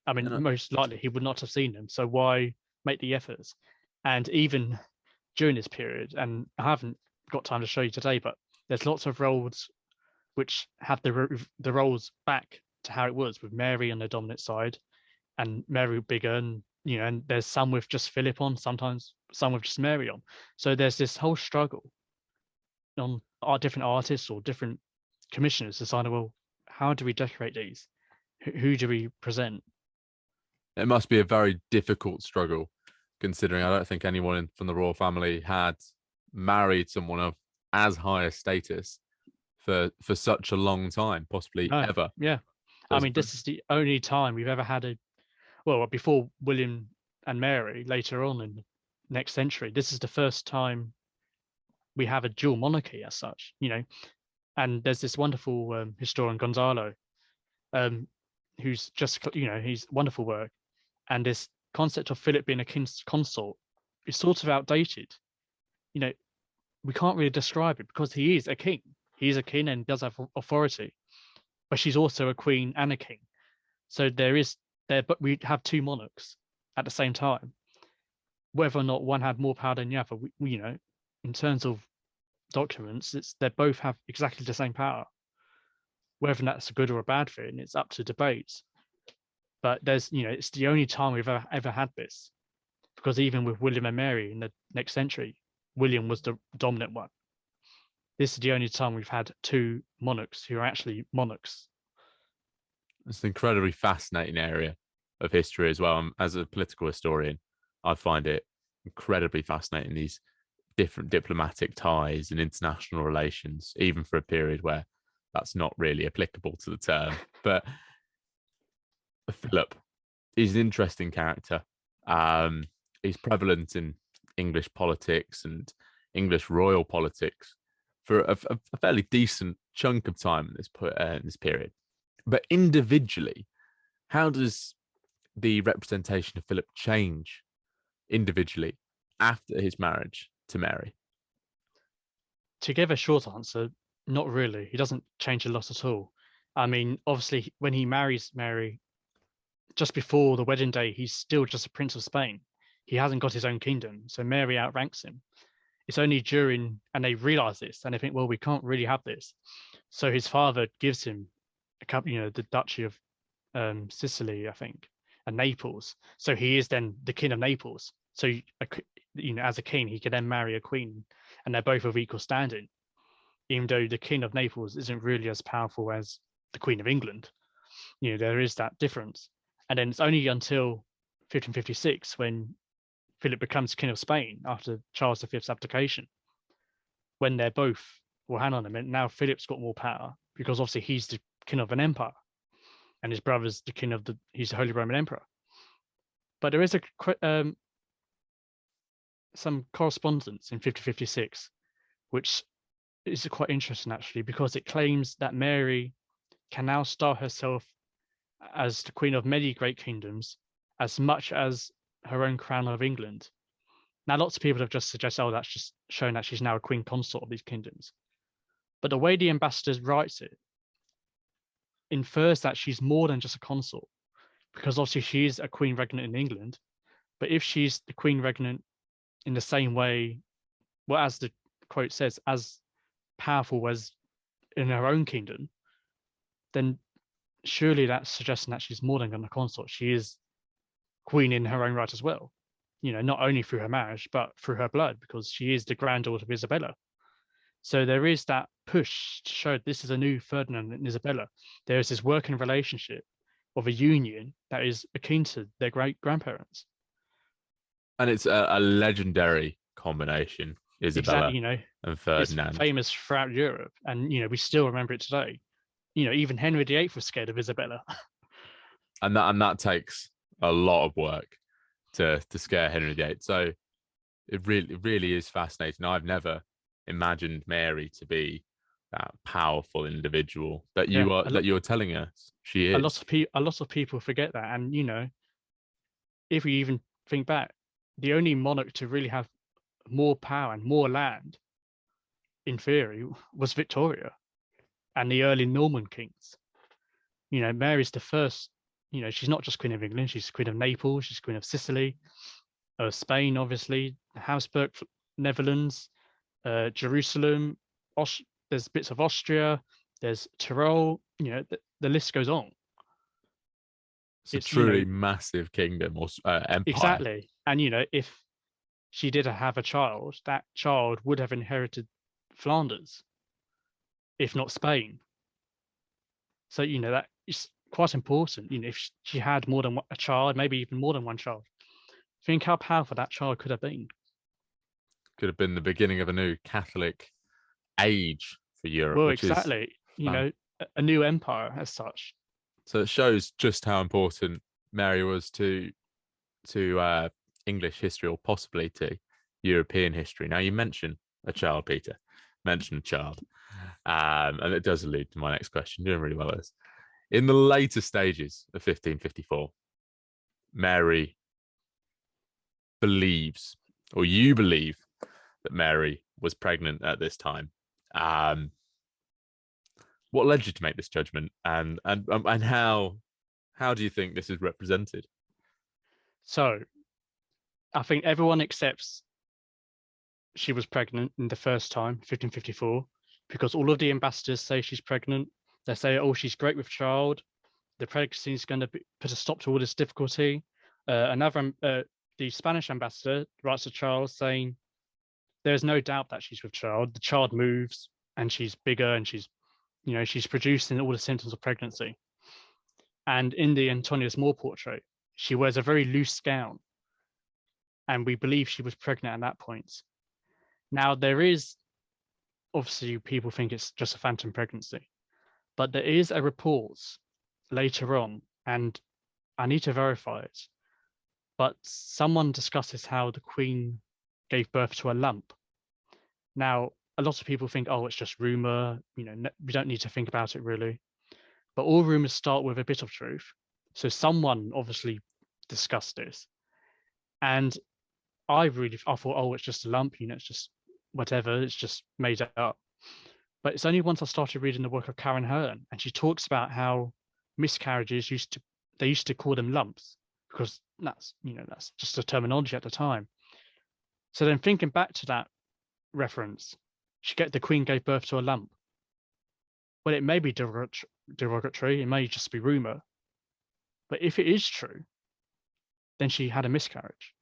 Speaker 2: I mean, most likely he would not have seen them. So why make the efforts? And even during this period, and I haven't got time to show you today, but there's lots of roles which have the roles back to how it was, with Mary on the dominant side and Mary bigger, and and there's some with just Philip on, sometimes some with just Mary on. So there's this whole struggle on our different artists or different commissioners decided, well, how do we decorate these? Who do we present?
Speaker 1: It must be a very difficult struggle, considering I don't think anyone from the royal family had married someone of as high a status for such a long time, possibly ever.
Speaker 2: Yeah. I mean, this is the only time we've ever had before William and Mary, later on in the next century, this is the first time we have a dual monarchy as such, And there's this wonderful historian, Gonzalo, who's just, he's wonderful work. And this concept of Philip being a king's consort is sort of outdated. We can't really describe it because he is a king. He is a king and does have authority, but she's also a queen and a king. So but we have two monarchs at the same time. Whether or not one had more power than the other, in terms of documents, they both have exactly the same power. Whether that's a good or a bad thing, it's up to debate. But it's the only time we've ever had this, because even with William and Mary in the next century, William was the dominant one. This is the only time we've had two monarchs who are actually monarchs.
Speaker 1: It's an incredibly fascinating area of history as well. As a political historian, I find it incredibly fascinating, these different diplomatic ties and international relations, even for a period where that's not really applicable to the term. But Philip, he's an interesting character. He's prevalent in English politics and English royal politics for a fairly decent chunk of time in this period. But individually, how does the representation of Philip change individually after his marriage to Mary?
Speaker 2: To give a short answer, not really. He doesn't change a lot at all. I mean, obviously, when he marries Mary, just before the wedding day, he's still just a prince of Spain. He hasn't got his own kingdom, so Mary outranks him. It's only during, and they realize this, and they think, well, we can't really have this. So his father gives him a couple, the Duchy of Sicily, I think, and Naples. So he is then the king of Naples. So as a king, he can then marry a queen, and they're both of equal standing. Even though the king of Naples isn't really as powerful as the Queen of England, there is that difference. And then it's only until 1556 when Philip becomes king of Spain after Charles V's abdication, when they're both, well, hang on a minute, now Philip's got more power because obviously he's the king of an empire, and his brother's the king of he's the Holy Roman Emperor. But there is some correspondence in 1556, which is quite interesting actually, because it claims that Mary can now style herself as the queen of many great kingdoms as much as her own crown of England. Now, lots of people have just suggested, oh, that's just showing that she's now a queen consort of these kingdoms. But the way the ambassador writes it infers that she's more than just a consort, because obviously she is a queen regnant in England. But if she's the queen regnant in the same way, well, as the quote says, as powerful as in her own kingdom, then surely that's suggesting that she's more than a consort. She is queen in her own right as well, not only through her marriage, but through her blood, because she is the granddaughter of Isabella. So there is that push to show this is a new Ferdinand and Isabella. There is this working relationship of a union that is akin to their great grandparents.
Speaker 1: And it's a legendary combination, Isabella
Speaker 2: Exactly,
Speaker 1: and
Speaker 2: it's
Speaker 1: Ferdinand.
Speaker 2: famous throughout Europe, and we still remember it today. Even Henry VIII was scared of Isabella.
Speaker 1: And that takes a lot of work to scare Henry VIII. So it really is fascinating. I've never imagined Mary to be that powerful individual that
Speaker 2: Yeah,
Speaker 1: you're telling us she
Speaker 2: a
Speaker 1: is.
Speaker 2: lot of people forget that, and if we even think back, the only monarch to really have more power and more land, in theory, was Victoria and the early Norman kings. Mary's the first. She's not just Queen of England; she's Queen of Naples, she's Queen of Sicily, Spain, obviously, Habsburg, Netherlands, Jerusalem. There's bits of Austria. There's Tyrol. The list goes on.
Speaker 1: It's a
Speaker 2: It's
Speaker 1: truly massive kingdom or empire.
Speaker 2: exactly, and if she did have a child, that child would have inherited Flanders, if not Spain. So that is quite important. If she had more than a child, maybe even more than one child, think how powerful that child could have been.
Speaker 1: Could have been the beginning of a new Catholic age for Europe,
Speaker 2: Well,
Speaker 1: which is
Speaker 2: exactly.
Speaker 1: fun.
Speaker 2: A new empire as such.
Speaker 1: So it shows just how important Mary was to English history, or possibly to European history. Now, you mentioned a child, Peter. Mentioned a child, and it does allude to my next question. Doing really well at this. In the later stages of 1554, Mary believes, or you believe, that Mary was pregnant at this time. What led you to make this judgment, and how do you think this is represented?
Speaker 2: So I think everyone accepts she was pregnant in the first time, 1554, because all of the ambassadors say she's pregnant. They say, oh, she's great with child. The pregnancy is going to put a stop to all this difficulty. The Spanish ambassador writes to Charles saying, there's no doubt that she's with child. The child moves and she's bigger and she's producing all the symptoms of pregnancy. And in the Antonius More portrait, she wears a very loose gown. and we believe she was pregnant at that point. Now, there is, obviously, people think it's just a phantom pregnancy, but there is a report later on, and I need to verify it, but someone discusses how the Queen gave birth to a lump. Now, a lot of people think, oh, it's just rumor, we don't need to think about it really. But all rumors start with a bit of truth. So someone obviously discussed this. And I thought, oh, it's just a lump, it's just whatever, it's just made up. But it's only once I started reading the work of Karen Hearn, and she talks about how miscarriages they used to call them lumps, because that's just a terminology at the time. So then thinking back to that reference, the Queen gave birth to a lump. Well, it may be derogatory, it may just be rumor. But if it is true, then she had a miscarriage.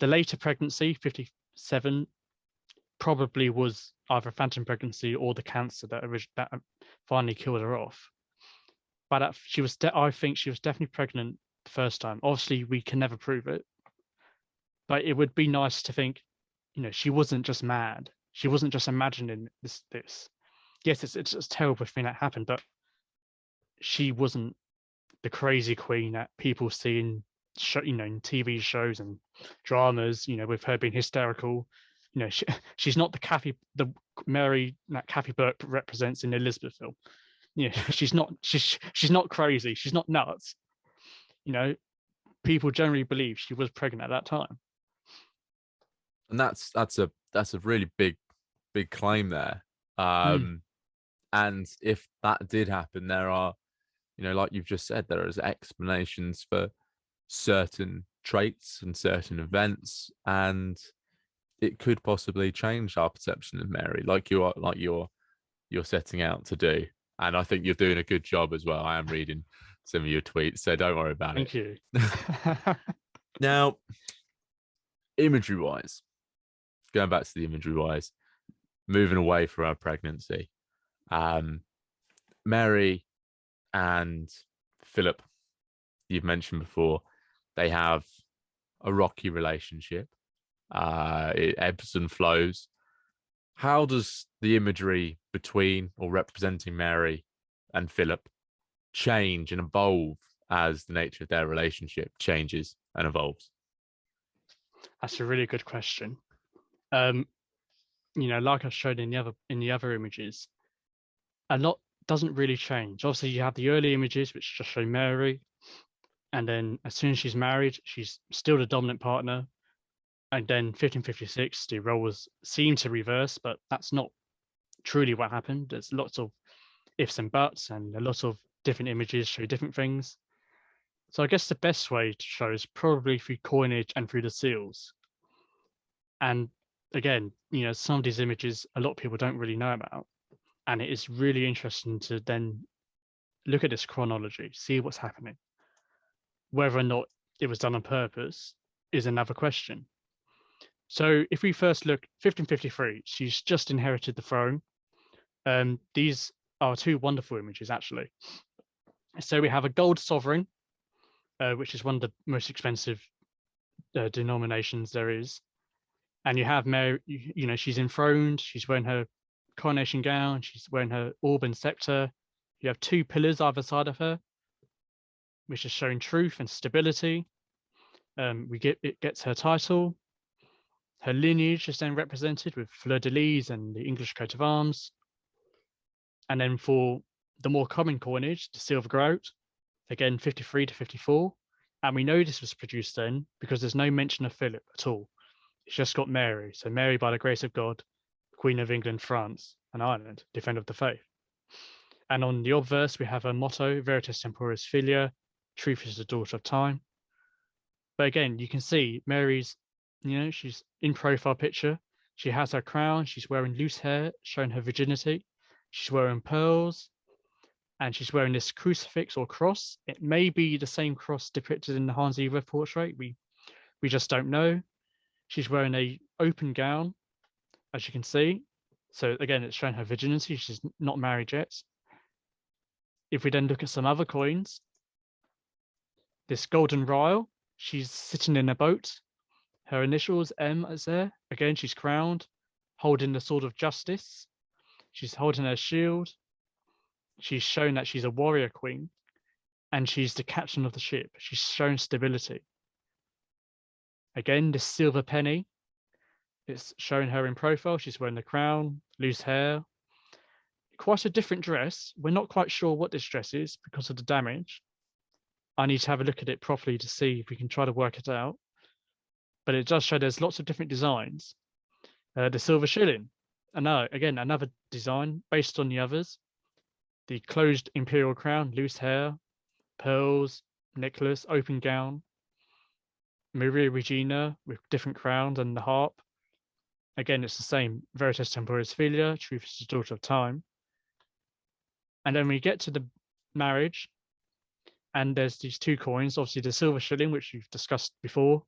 Speaker 2: The later pregnancy, 57, probably was either a phantom pregnancy or the cancer that finally killed her off. But I think she was definitely pregnant the first time. Obviously, we can never prove it. But it would be nice to think, she wasn't just mad. She wasn't just imagining this. Yes, it's a terrible thing that happened, but she wasn't the crazy queen that people see in TV shows and dramas, with her being hysterical. She's not the Mary that Kathy Burke represents in the Elizabeth film. She's not crazy. She's not nuts. People generally believe she was pregnant at that time.
Speaker 1: And that's a really big claim there. And if that did happen, there are, like you've just said, there is explanations for certain traits and certain events, and it could possibly change our perception of Mary, like you're setting out to do. And I think you're doing a good job as well. I am reading some of your tweets, so don't worry about it.
Speaker 2: Thank you.
Speaker 1: Now, imagery wise, going back to the imagery wise, moving away from her pregnancy, Mary and Philip, you've mentioned before, they have a rocky relationship. It ebbs and flows. How does the imagery between or representing Mary and Philip change and evolve as the nature of their relationship changes and evolves?
Speaker 2: That's a really good question. Like I showed in the other images, a lot doesn't really change. Obviously, you have the early images which just show Mary, and then as soon as she's married, she's still the dominant partner. And then 1556, the roles seem to reverse, but that's not truly what happened. There's lots of ifs and buts, and a lot of different images show different things. So I guess the best way to show is probably through coinage and through the seals. And again, some of these images a lot of people don't really know about. And it is really interesting to then look at this chronology, see what's happening. Whether or not it was done on purpose is another question. So if we first look, 1553, she's just inherited the throne. These are two wonderful images, actually. So we have a gold sovereign, which is one of the most expensive denominations there is. And you have Mary, she's enthroned, she's wearing her coronation gown, she's wearing her orb and scepter. You have two pillars either side of her, which is showing truth and stability. It gets her title. Her lineage is then represented with fleur-de-lis and the English coat of arms. And then for the more common coinage, the silver groat, again 53 to 54. And we know this was produced then because there's no mention of Philip at all. It's just got Mary. So Mary, by the grace of God, Queen of England, France, and Ireland, defender of the faith. And on the obverse, we have her motto, Veritas Temporis Filia, truth is the daughter of time. But again, you can see Mary's, she's in profile picture. She has her crown. She's wearing loose hair, showing her virginity. She's wearing pearls. And she's wearing this crucifix or cross. It may be the same cross depicted in the Hans Eva portrait. We just don't know. She's wearing a open gown, as you can see. So again, it's showing her virginity. She's not married yet. If we then look at some other coins, this golden Ryle, she's sitting in a boat, Her initials M is there. Again, she's crowned, holding the sword of justice. She's holding her shield. She's shown that she's a warrior queen, and she's the captain of the ship. She's shown stability. Again, this silver penny, it's showing her in profile. She's wearing the crown, loose hair. Quite a different dress. We're not quite sure what this dress is because of the damage. I need to have a look at it properly to see if we can try to work it out. But it does show there's lots of different designs. The silver shilling, again, another design based on the others. The closed imperial crown, loose hair, pearls, necklace, open gown. Maria Regina with different crowns and the harp. Again, it's the same. Veritas Temporis Filia, Truth is the daughter of time. And then we get to the marriage, and there's these two coins. Obviously, the silver shilling, which we've discussed before.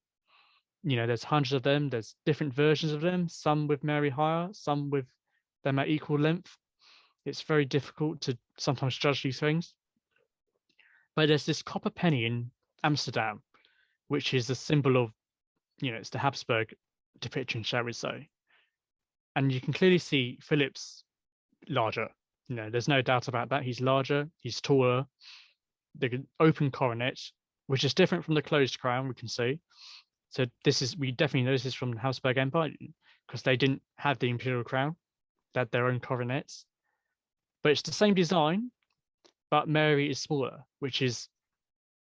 Speaker 2: There's hundreds of them. There's different versions of them, some with Mary higher, some with them at equal length. It's very difficult to sometimes judge these things. But there's this copper penny in Amsterdam, which is a symbol of, it's the Habsburg depiction, shall we say. And you can clearly see Philip's larger. There's no doubt about that. He's larger, he's taller. The open coronet, which is different from the closed crown, we can see. So we definitely know this is from the Habsburg Empire because they didn't have the imperial crown, they had their own coronets. But it's the same design, but Mary is smaller, which is,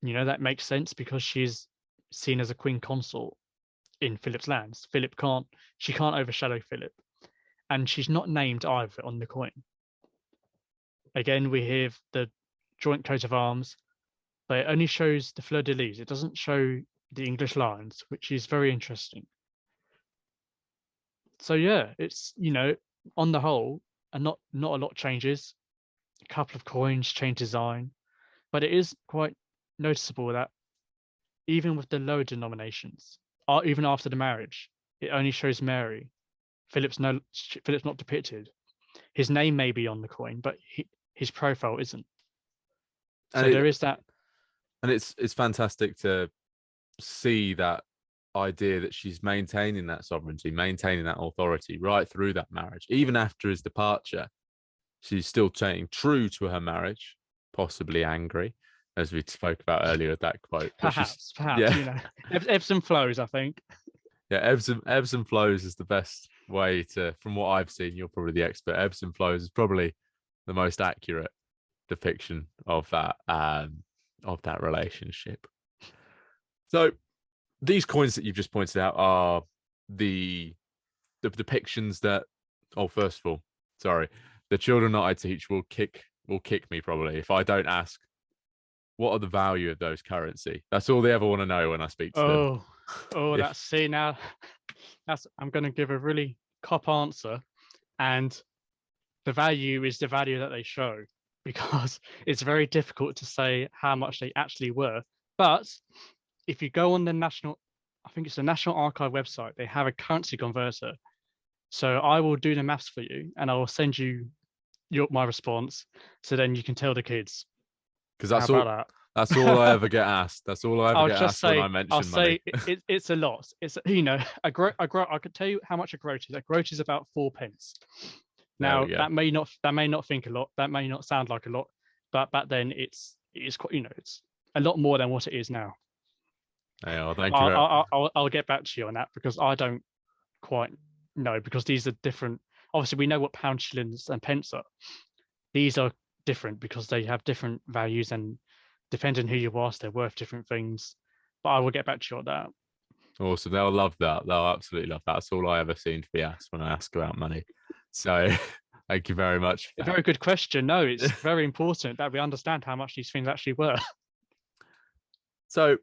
Speaker 2: that makes sense because she's seen as a queen consort in Philip's lands. She can't overshadow Philip. And she's not named either on the coin. Again, we have the joint coat of arms, but it only shows the fleur-de-lis. It doesn't show the English lines, which is very interesting. So yeah, it's, on the whole, and not a lot changes. A couple of coins change design, but it is quite noticeable that even with the lower denominations, or even after the marriage, it only shows Mary. Philip's not depicted. His name may be on the coin, but his profile isn't. So there is that.
Speaker 1: And it's fantastic to see that idea that she's maintaining that sovereignty, maintaining that authority right through that marriage. Even after his departure, she's still staying true to her marriage, possibly angry, as we spoke about earlier with that quote.
Speaker 2: Perhaps, yeah. Ebbs and flows, I think.
Speaker 1: Yeah, ebbs and flows is the best way to, from what I've seen, you're probably the expert. Ebbs and flows is probably the most accurate depiction of that relationship. So these coins that you've just pointed out are the depictions that, first of all, sorry, the children that I teach will kick me probably if I don't ask what are the value of those currency. That's all they ever want to know when I speak to them.
Speaker 2: I'm going to give a really cop answer, and the value is the value that they show, because it's very difficult to say how much they actually were. But if you go on the National Archive website, they have a currency converter. So I will do the maths for you, and I will send you my response, so then you can tell the kids.
Speaker 1: Because that's all I ever get asked. That's all I ever get asked when I mention money.
Speaker 2: It's a lot. It's a groat. I could tell you how much a groat is. A groat is about 4 pence. Now that may not think a lot. That may not sound like a lot, but back then it is quite. It's a lot more than what it is now.
Speaker 1: Yeah, well, thank you.
Speaker 2: I'll get back to you on that, because I don't quite know, because these are different. Obviously, we know what pounds, shillings, and pence are. These are different because they have different values, and depending on who you ask, they're worth different things. But I will get back to you on that.
Speaker 1: Awesome. They'll love that. They'll absolutely love that. That's all I ever seem to be asked when I ask about money. So thank you very much.
Speaker 2: A very good question. No, it's very important that we understand how much these things actually were.
Speaker 1: So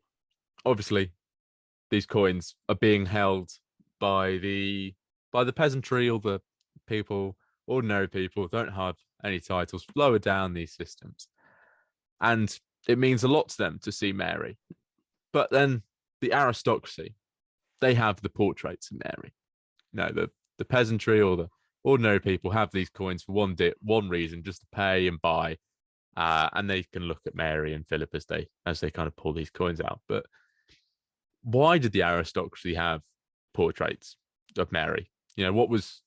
Speaker 1: obviously these coins are being held by the peasantry, or the people, ordinary people who don't have any titles, lower down these systems. And it means a lot to them to see Mary. But then the aristocracy, they have the portraits of Mary. The peasantry or the ordinary people have these coins for one reason, just to pay and buy. And they can look at Mary and Philip as they kind of pull these coins out. But why did the aristocracy have portraits of Mary? You know, what was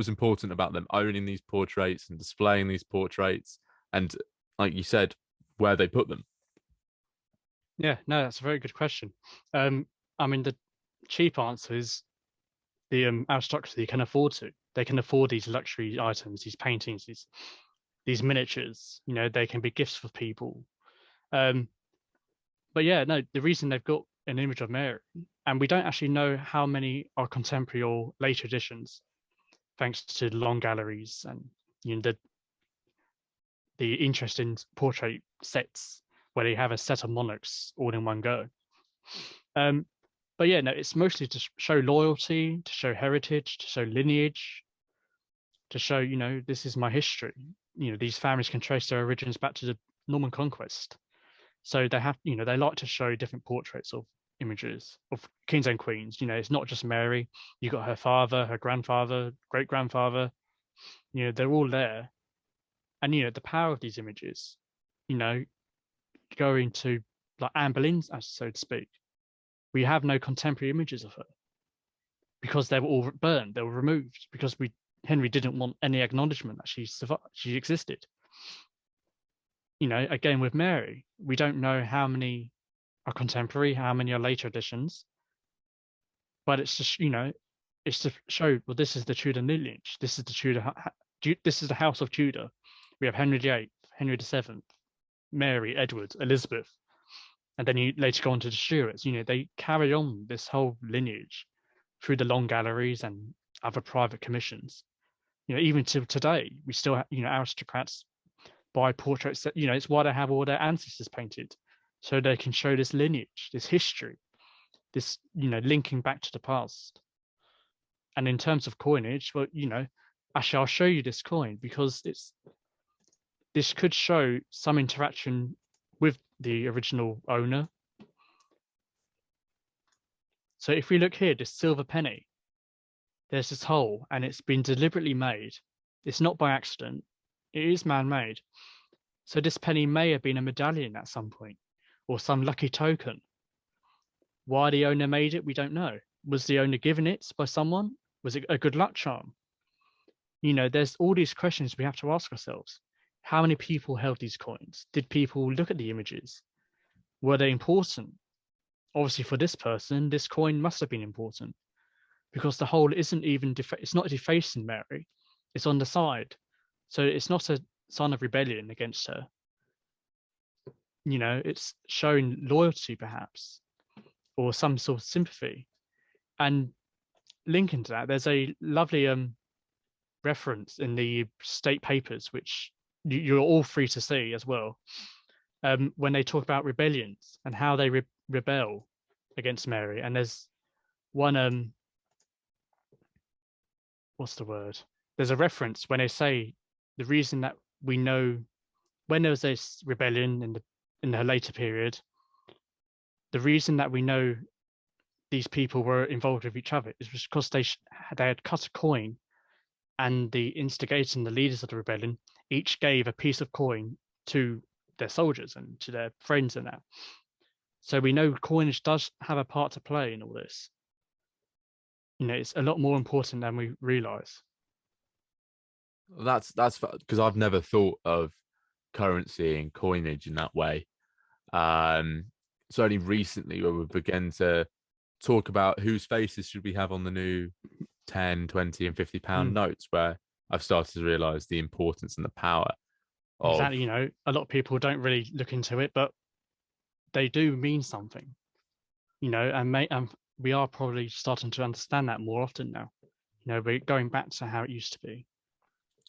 Speaker 1: important about them owning these portraits and displaying these portraits, and like you said, where they put them?
Speaker 2: Yeah, no, that's a very good question. I mean, the cheap answer is the aristocracy can afford to. They can afford these luxury items, these paintings, these miniatures. You know, they can be gifts for people. But yeah, no, the reason they've got an image of Mary, and we don't actually know how many are contemporary or later editions, thanks to long galleries and you know the interesting portrait sets where they have a set of monarchs all in one go. But yeah, no, it's mostly to show loyalty, to show heritage, to show lineage, to show, you know, this is my history. You know, these families can trace their origins back to the Norman conquest. So they have, you know, they like to show different portraits of images of kings and queens. You know, it's not just Mary. You got her father, her grandfather, great grandfather. You know, they're all there. And, you know, the power of these images, you know, going to like Anne Boleyn, so to speak. We have no contemporary images of her because they were all burned, they were removed because Henry didn't want any acknowledgement that she existed. You know, again with Mary, we don't know how many are contemporary, how many are later editions, but it's just, you know, it's to show, well, this is the Tudor lineage, this is the House of Tudor. We have Henry VIII, Henry VII, Mary, Edward, Elizabeth, and then you later go on to the Stuarts. You know, they carry on this whole lineage through the long galleries and other private commissions. You know, even to today, we still have, you know, aristocrats buy portraits that, you know, it's why they have all their ancestors painted, so they can show this lineage, this history, this, you know, linking back to the past. And in terms of coinage, well, you know, actually, I'll show you this coin because this could show some interaction with the original owner. So if we look here, this silver penny, there's this hole and it's been deliberately made. It's not by accident. It is man-made. So this penny may have been a medallion at some point or some lucky token. Why the owner made it, we don't know. Was the owner given it by someone? Was it a good luck charm? You know, there's all these questions we have to ask ourselves. How many people held these coins? Did people look at the images? Were they important? Obviously, for this person, this coin must have been important because the hole isn't even, it's not defacing Mary, it's on the side. So it's not a sign of rebellion against her. You know, it's showing loyalty perhaps, or some sort of sympathy. And linking to that, there's a lovely reference in the state papers, which you're all free to see as well, when they talk about rebellions and how they rebel against Mary. And there's one, what's the word? There's a reference when they say the reason that we know when there was this rebellion in the later period, the reason that we know these people were involved with each other is because they had cut a coin, and the instigators and the leaders of the rebellion each gave a piece of coin to their soldiers and to their friends and that. So we know coinage does have a part to play in all this. You know, it's a lot more important than we realize.
Speaker 1: That's because I've never thought of currency and coinage in that way. It's only recently where we begin to talk about whose faces should we have on the new 10, 20 and 50 pound notes, where I've started to realize the importance and the power of
Speaker 2: exactly. You know, a lot of people don't really look into it, but they do mean something, you know, and we are probably starting to understand that more often now. You know, we're going back to how it used to be.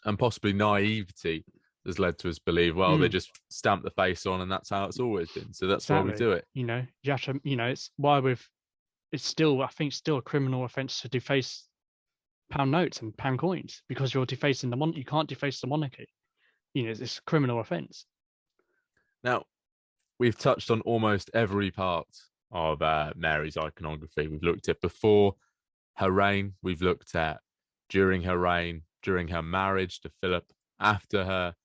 Speaker 1: And possibly naivety has led to us believe, well, they just stamp the face on and that's how it's always been. So that's
Speaker 2: exactly.
Speaker 1: why we do it.
Speaker 2: You know, you have to, you know, it's why it's still, I think, still a criminal offense to deface pound notes and pound coins because you're defacing you can't deface the monarchy. You know, it's a criminal offense.
Speaker 1: Now, we've touched on almost every part of Mary's iconography. We've looked at before her reign, we've looked at during her reign, during her marriage to Philip, after her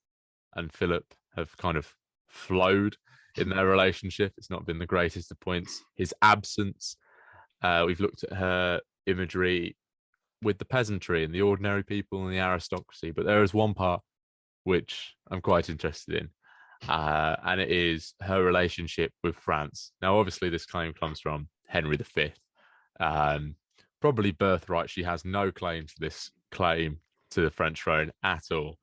Speaker 1: and Philip have kind of flowed in their relationship. It's not been the greatest of points. His absence. We've looked at her imagery with the peasantry and the ordinary people and the aristocracy. But there is one part which I'm quite interested in, and it is her relationship with France. Now, obviously, this claim comes from Henry V. Probably birthright. She has no claim to this claim to the French throne at all.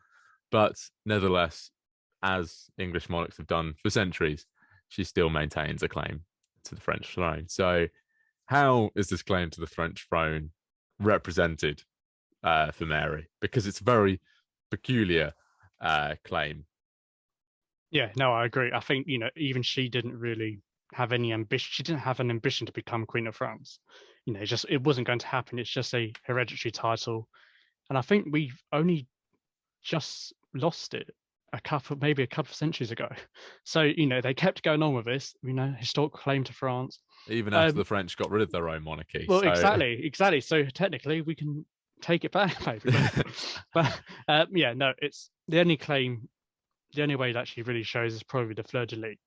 Speaker 1: But nevertheless, as English monarchs have done for centuries, she still maintains a claim to the French throne. So, how is this claim to the French throne represented for Mary? Because it's a very peculiar claim.
Speaker 2: Yeah, no, I agree. I think, even she didn't really have any ambition. She didn't have an ambition to become Queen of France. It wasn't going to happen. It's just a hereditary title. And I think we've only just lost it maybe a couple of centuries ago. So, they kept going on with this, historical claim to France.
Speaker 1: Even after the French got rid of their own monarchy.
Speaker 2: Well, exactly. So technically we can take it back, maybe. But it's the only claim. The only way that she really shows is probably the fleur de lis,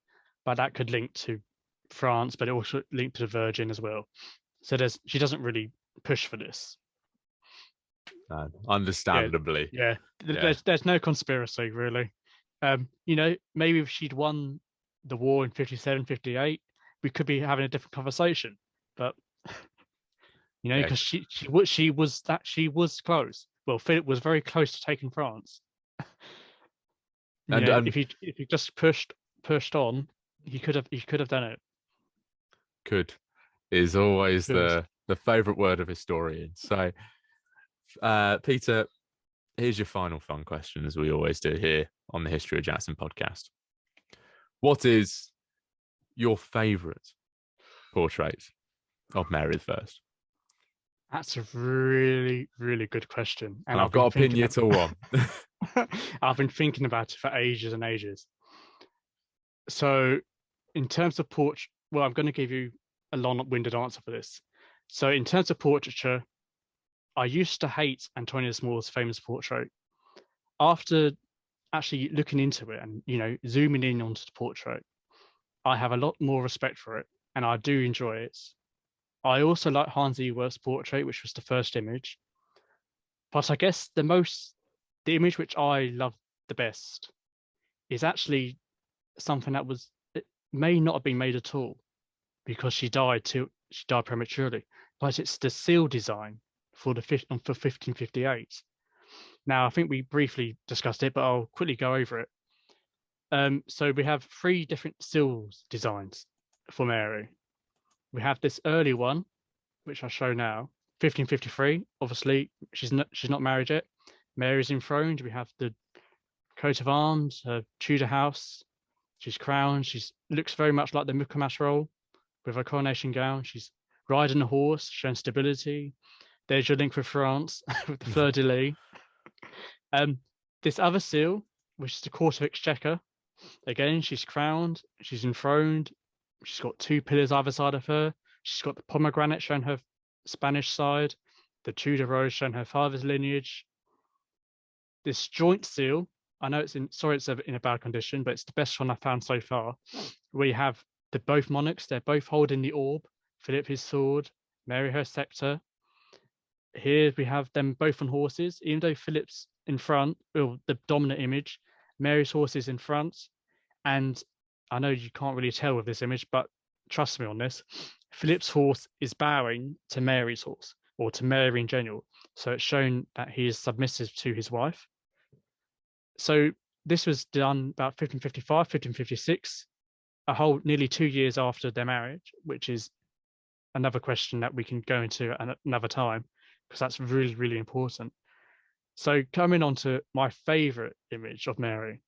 Speaker 2: but that could link to France, but it also linked to the Virgin as well. So she doesn't really push for this.
Speaker 1: Understandably.
Speaker 2: Yeah. There's no conspiracy really. Maybe if she'd won the war in 57, 58, we could be having a different conversation. But because she was close. Well, Philip was very close to taking France. If he just pushed on, he could have done it.
Speaker 1: Could is always the favorite word of historians. So, Peter, here's your final fun question, as we always do here on the History of Jackson podcast. What is your favorite portrait of Mary I?
Speaker 2: That's a really, really good question.
Speaker 1: And I've got to pin you to one.
Speaker 2: I've been thinking about it for ages and ages. So in terms of portrait, well, I'm going to give you a long-winded answer for this. So in terms of portraiture, I used to hate Antonia Small's famous portrait. After actually looking into it and, zooming in onto the portrait, I have a lot more respect for it and I do enjoy it. I also like Hans Ewerth's portrait, which was the first image. But I guess the image which I love the best is actually something it may not have been made at all because she died prematurely. But it's the seal design for 1558. Now, I think we briefly discussed it, but I'll quickly go over it. So we have 3 different seals designs for Mary. We have this early one, which I'll show now, 1553. Obviously, she's not married yet. Mary's enthroned. We have the coat of arms, her Tudor house. She's crowned. She looks very much like the Michaelmas role with her coronation gown. She's riding a horse, showing stability. There's your link with France with the fleur de lis. This other seal, which is the Court of Exchequer. Again, she's crowned. She's enthroned. She's got 2 pillars either side of her. She's got the pomegranate showing her Spanish side, the Tudor rose showing her father's lineage. This joint seal, I know it's in a bad condition, but it's the best one I found so far. We have both monarchs, they're both holding the orb, Philip his sword, Mary her scepter. Here we have them both on horses, even though Philip's in front, the dominant image, Mary's horse is in front. And I know you can't really tell with this image, but trust me on this. Philip's horse is bowing to Mary's horse, or to Mary in general. So it's shown that he is submissive to his wife. So this was done about 1555, 1556, a whole nearly 2 years after their marriage, which is another question that we can go into at another time, because that's really, really important. So coming on to my favorite image of Mary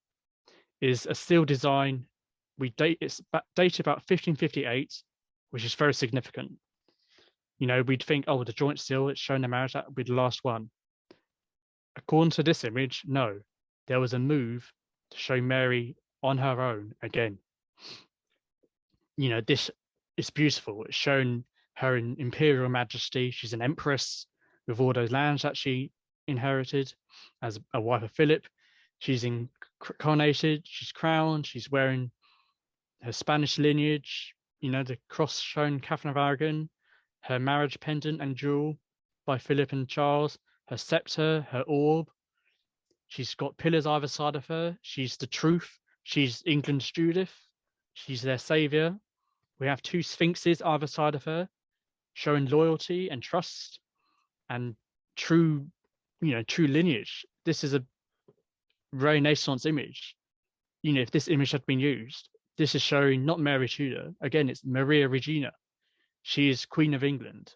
Speaker 2: is a seal design. It's dated about 1558, which is very significant. We'd think, the joint seal, it's showing the marriage, that would be the last one. According to this image, no. There was a move to show Mary on her own again. This is beautiful. It's shown her in imperial majesty. She's an empress with all those lands that she inherited as a wife of Philip. She's coronated, she's crowned, she's wearing her Spanish lineage, the cross showing Catherine of Aragon, her marriage pendant and jewel by Philip and Charles, her scepter, her orb. She's got pillars either side of her. She's the truth. She's England's Judith. She's their savior. We have two sphinxes either side of her, showing loyalty and trust and true, true lineage. This is a Renaissance image. If this image had been used, this is showing not Mary Tudor. Again, it's Maria Regina. She is Queen of England,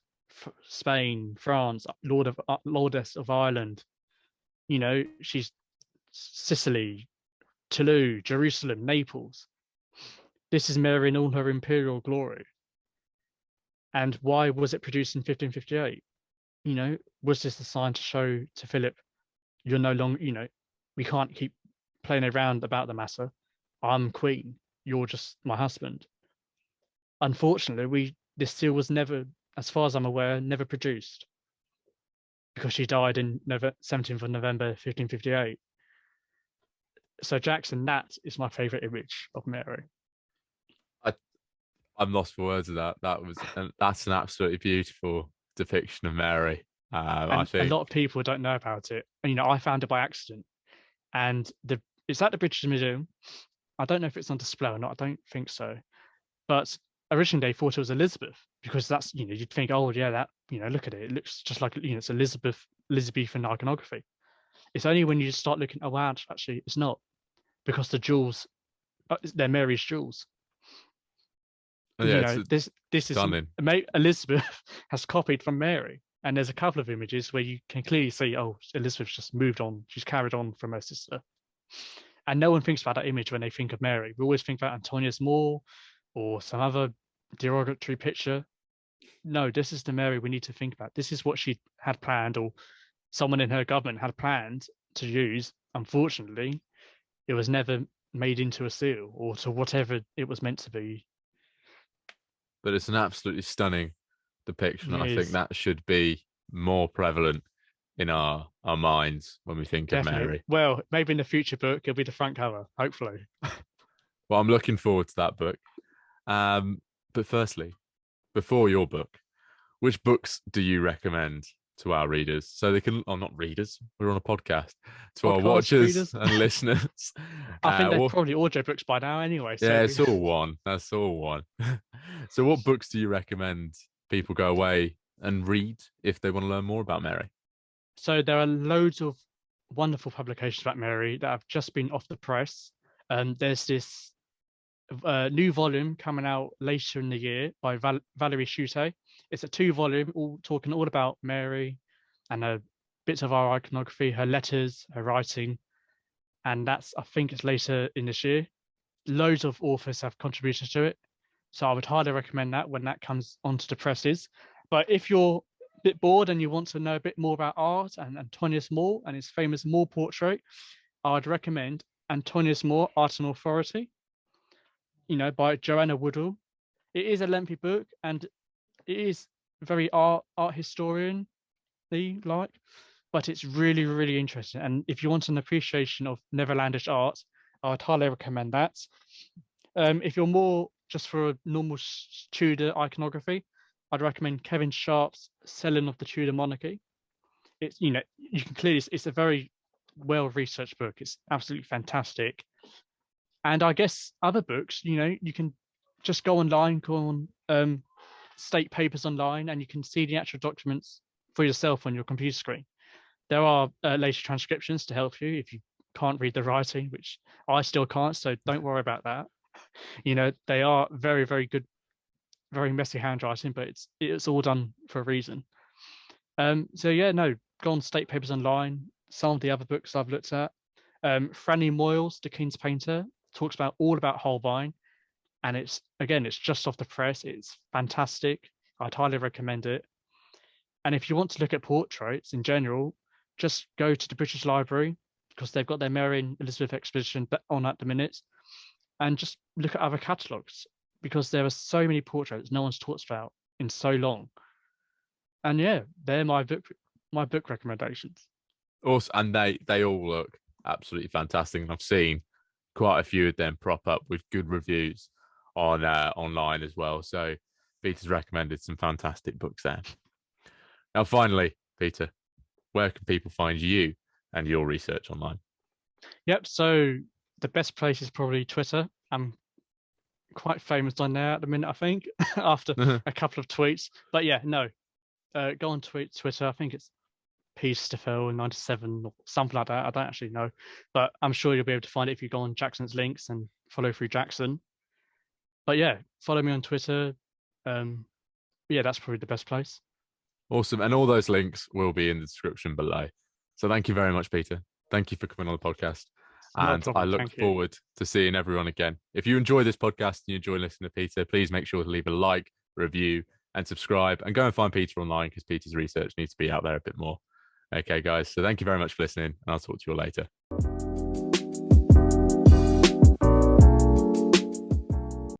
Speaker 2: Spain, France, Lordess of Ireland. She's Sicily, Toulouse, Jerusalem, Naples. This is Mary in all her imperial glory. And why was it produced in 1558? Was this a sign to show to Philip, you're no longer, we can't keep playing around about the matter. I'm queen. You're just my husband. Unfortunately, this seal was never, as far as I'm aware, never produced because she died in 17th of November, 1558. So Jackson, that is my favorite image of Mary.
Speaker 1: I'm lost for words of that. That's an absolutely beautiful depiction of Mary. I think
Speaker 2: a lot of people don't know about it. I found it by accident, and it's at the British Museum. I don't know if it's on display or not. I don't think so. But originally they thought it was Elizabeth because that's you'd think, oh yeah, that look at it. It looks just like it's Elizabethan iconography. It's only when you start looking, oh wow, actually it's not, because the jewels, they're Mary's jewels.
Speaker 1: Yeah,
Speaker 2: this
Speaker 1: stunning.
Speaker 2: is Elizabeth has copied from Mary, and there's a couple of images where you can clearly see, oh, Elizabeth's just moved on, she's carried on from her sister, and no one thinks about that image when they think of Mary. We always think about Antonius More or some other derogatory picture. No, this is the Mary we need to think about. This is what she had planned, or someone in her government had planned to use. Unfortunately, it was never made into a seal or to whatever it was meant to be.
Speaker 1: But it's an absolutely stunning depiction. I think
Speaker 2: is.
Speaker 1: that should be more prevalent in our minds when we think
Speaker 2: Definitely.
Speaker 1: of Mary.
Speaker 2: Well, maybe in the future book it'll be the front cover, hopefully.
Speaker 1: Well, I'm looking forward to that book. But firstly, before your book, which books do you recommend to our readers so they can, not readers, we're on a podcast, to our watchers readers and listeners?
Speaker 2: I think they're probably audiobooks by now anyway.
Speaker 1: So. Yeah, it's all one. That's all one. So what books do you recommend people go away and read if they want to learn more about Mary?
Speaker 2: So there are loads of wonderful publications about Mary that have just been off the press. There's this new volume coming out later in the year by Valerie Chute. It's a 2-volume, talking all about Mary and bits of our iconography, her letters, her writing, and I think it's later in this year. Loads of authors have contributed to it, so I would highly recommend that when that comes onto the presses. But if you're a bit bored and you want to know a bit more about art and Antonius More and his famous More portrait, I would recommend Antonius More, Art and Authority, by Joanna Woodall. It is a lengthy book and it is very art historian-y like, but it's really, really interesting. And if you want an appreciation of Netherlandish art, I would highly recommend that. If you're more just for a normal Tudor iconography, I'd recommend Kevin Sharp's Selling of the Tudor Monarchy. It's, you can clearly, it's a very well-researched book. It's absolutely fantastic. And I guess other books, you can just go online, go on state papers online, and you can see the actual documents for yourself on your computer screen. There are later transcriptions to help you if you can't read the writing, which I still can't, so don't worry about that. They are very, very good, very messy handwriting, but it's all done for a reason. So yeah, no, go on state papers online. Some of the other books I've looked at. Franny Moyles, The King's Painter, talks all about Holbein, and it's just off the press. It's fantastic. I'd highly recommend it. And if you want to look at portraits in general, just go to the British Library, because they've got their Mary and Elizabeth exhibition on at the minute, and just look at other catalogues, because there are so many portraits no one's talked about in so long. And yeah, they're my book recommendations.
Speaker 1: Also, and they all look absolutely fantastic. And I've seen quite a few of them prop up with good reviews on online as well. So Peter's recommended some fantastic books there. Now, finally, Peter, where can people find you and your research online?
Speaker 2: Yep. So the best place is probably Twitter. I'm quite famous on there at the minute, I think, after a couple of tweets. But yeah, no, go on Twitter. I think it's Stiffell 97 or something like that. I don't actually know, but I'm sure you'll be able to find it if you go on Jackson's links and follow through Jackson. But yeah, follow me on Twitter. Yeah, that's probably the best place.
Speaker 1: Awesome. And all those links will be in the description below. So thank you very much, Peter. Thank you for coming on the podcast. And I look forward to seeing everyone again. If you enjoy this podcast and you enjoy listening to Peter, please make sure to leave a like, review, and subscribe. And go and find Peter online because Peter's research needs to be out there a bit more. Okay, guys. So thank you very much for listening, and I'll talk to you all later.